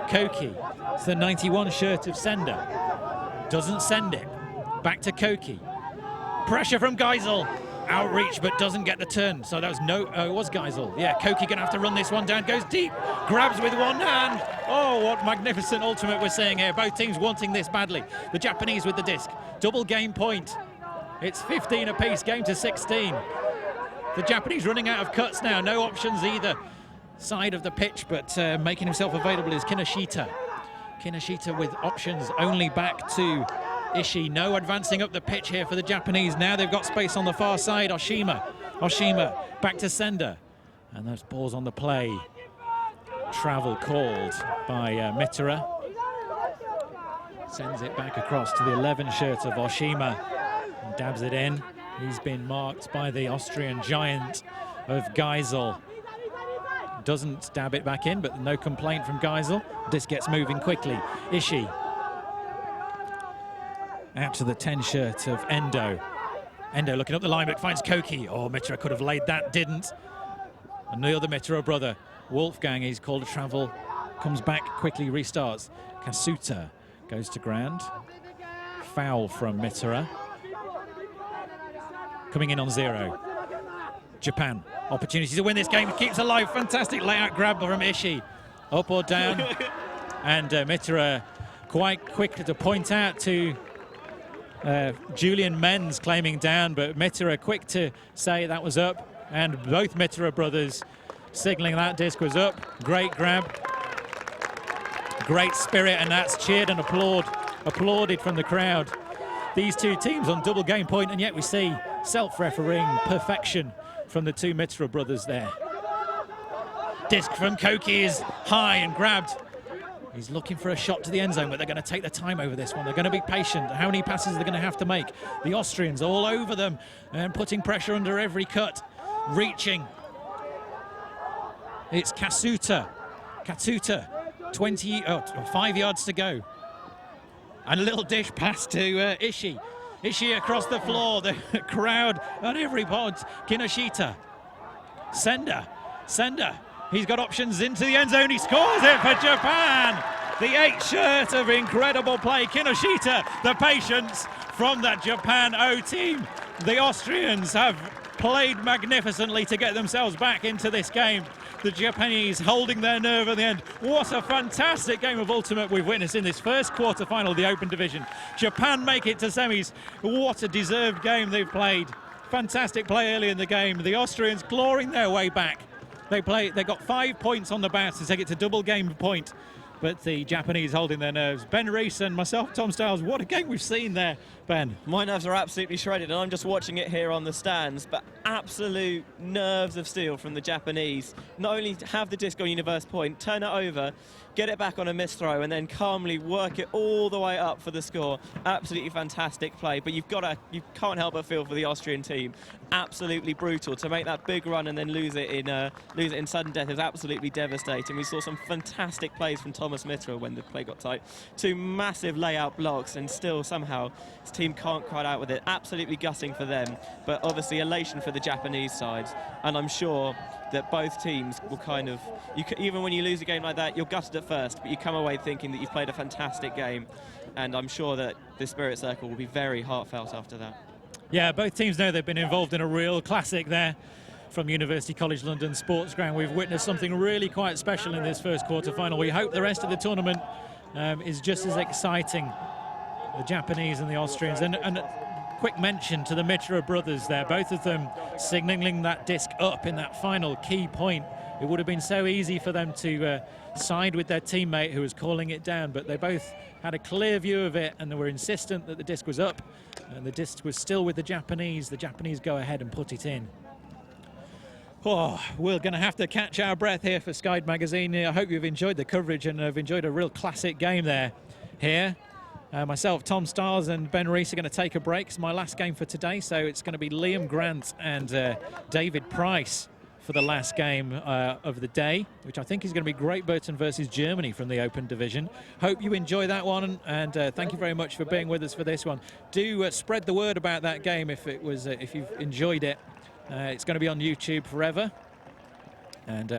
Koki, it's the 91 shirt of Sender. Doesn't send it. Back to Koki. Pressure from Geisel. Outreach, but doesn't get the turn. So that was it was Geisel. Yeah, Koki gonna have to run this one down. Goes deep, grabs with one hand. Oh, what magnificent ultimate we're seeing here. Both teams wanting this badly. The Japanese with the disc. Double game point. It's 15 apiece, game to 16. The Japanese running out of cuts now. No options either side of the pitch, but making himself available is Kinoshita. Kinoshita with options only back to Ishii. No advancing up the pitch here for the Japanese. Now they've got space on the far side. Oshima back to Sender. And those balls on the play. Travel called by Mitterer. Sends it back across to the 11 shirt of Oshima. And dabs it in. He's been marked by the Austrian giant of Geisel. Doesn't dab it back in, but no complaint from Geisel. This gets moving quickly. Ishii. Out to the 10 shirt of Endo. Endo looking up the line, but finds Koki. Oh, Mitera could have laid that, didn't. And the other Mitera brother, Wolfgang, he's called to travel, comes back quickly, restarts. Kasuta goes to ground. Foul from Mitera. Coming in on 0. Japan, opportunity to win this game, keeps alive. Fantastic layout grab from Ishii. Up or down. And Mitera quite quick to point out to Julian Menz claiming down, but Mitera quick to say that was up. And both Mitera brothers signaling that disc was up. Great grab. Great spirit, and that's cheered and applauded from the crowd. These two teams on double game point, and yet we see self-refereeing perfection from the two Mitera brothers there. Disc from Koki is high and grabbed. He's looking for a shot to the end zone, but they're going to take their time over this one. They're going to be patient. How many passes are they going to have to make? The Austrians all over them and putting pressure under every cut. Reaching. It's Kasuta. 5 yards to go. And a little dish pass to Ishii. Ishii across the floor, the crowd on every point. Kinoshita. Sender. He's got options into the end zone. He scores it for Japan. The 8 shirt of incredible play. Kinoshita, the patience from that Japan O team. The Austrians have played magnificently to get themselves back into this game. The Japanese holding their nerve at the end. What a fantastic game of ultimate we've witnessed in this first quarter-final of the Open Division. Japan make it to semis. What a deserved game they've played. Fantastic play early in the game. The Austrians clawing their way back. They got 5 points on the bounce to take it to double game point. But the Japanese holding their nerves. Ben Rees and myself, Tom Stiles, what a game we've seen there, Ben. My nerves are absolutely shredded, and I'm just watching it here on the stands, but absolute nerves of steel from the Japanese. Not only have the disc on universe point, turn it over, get it back on a missed throw, and then calmly work it all the way up for the score. Absolutely fantastic play, but you can't help but feel for the Austrian team. Absolutely brutal to make that big run and then lose it in sudden death is absolutely devastating. We saw some fantastic plays from Thomas Mitera when the play got tight. 2 massive layout blocks, and still somehow his team can't quite out with it. Absolutely gutting for them, but obviously elation for the Japanese side. And I'm sure that both teams will even when you lose a game like that, you're gutted at first, but you come away thinking that you've played a fantastic game. And I'm sure that the Spirit Circle will be very heartfelt after that. Yeah, both teams know they've been involved in a real classic there from University College London Sports Ground. We've witnessed something really quite special in this first quarter-final. We hope the rest of the tournament is just as exciting, the Japanese and the Austrians. And a quick mention to the Mitera brothers there, both of them signalling that disc up in that final key point. It would have been so easy for them to side with their teammate who was calling it down, but they both had a clear view of it and they were insistent that the disc was up, and the disc was still with the Japanese. The Japanese go ahead and put it in. Oh, we're going to have to catch our breath here for Sky Magazine. I hope you've enjoyed the coverage and have enjoyed a real classic game there. Here, myself, Tom Stiles and Ben Rees are going to take a break. It's my last game for today, so it's going to be Liam Grant and David Price for the last game of the day, which I think is going to be Great Britain versus Germany from the Open Division. Hope you enjoy that one, and thank you very much for being with us for this one. Do spread the word about that game if you've enjoyed it. It's going to be on YouTube forever, and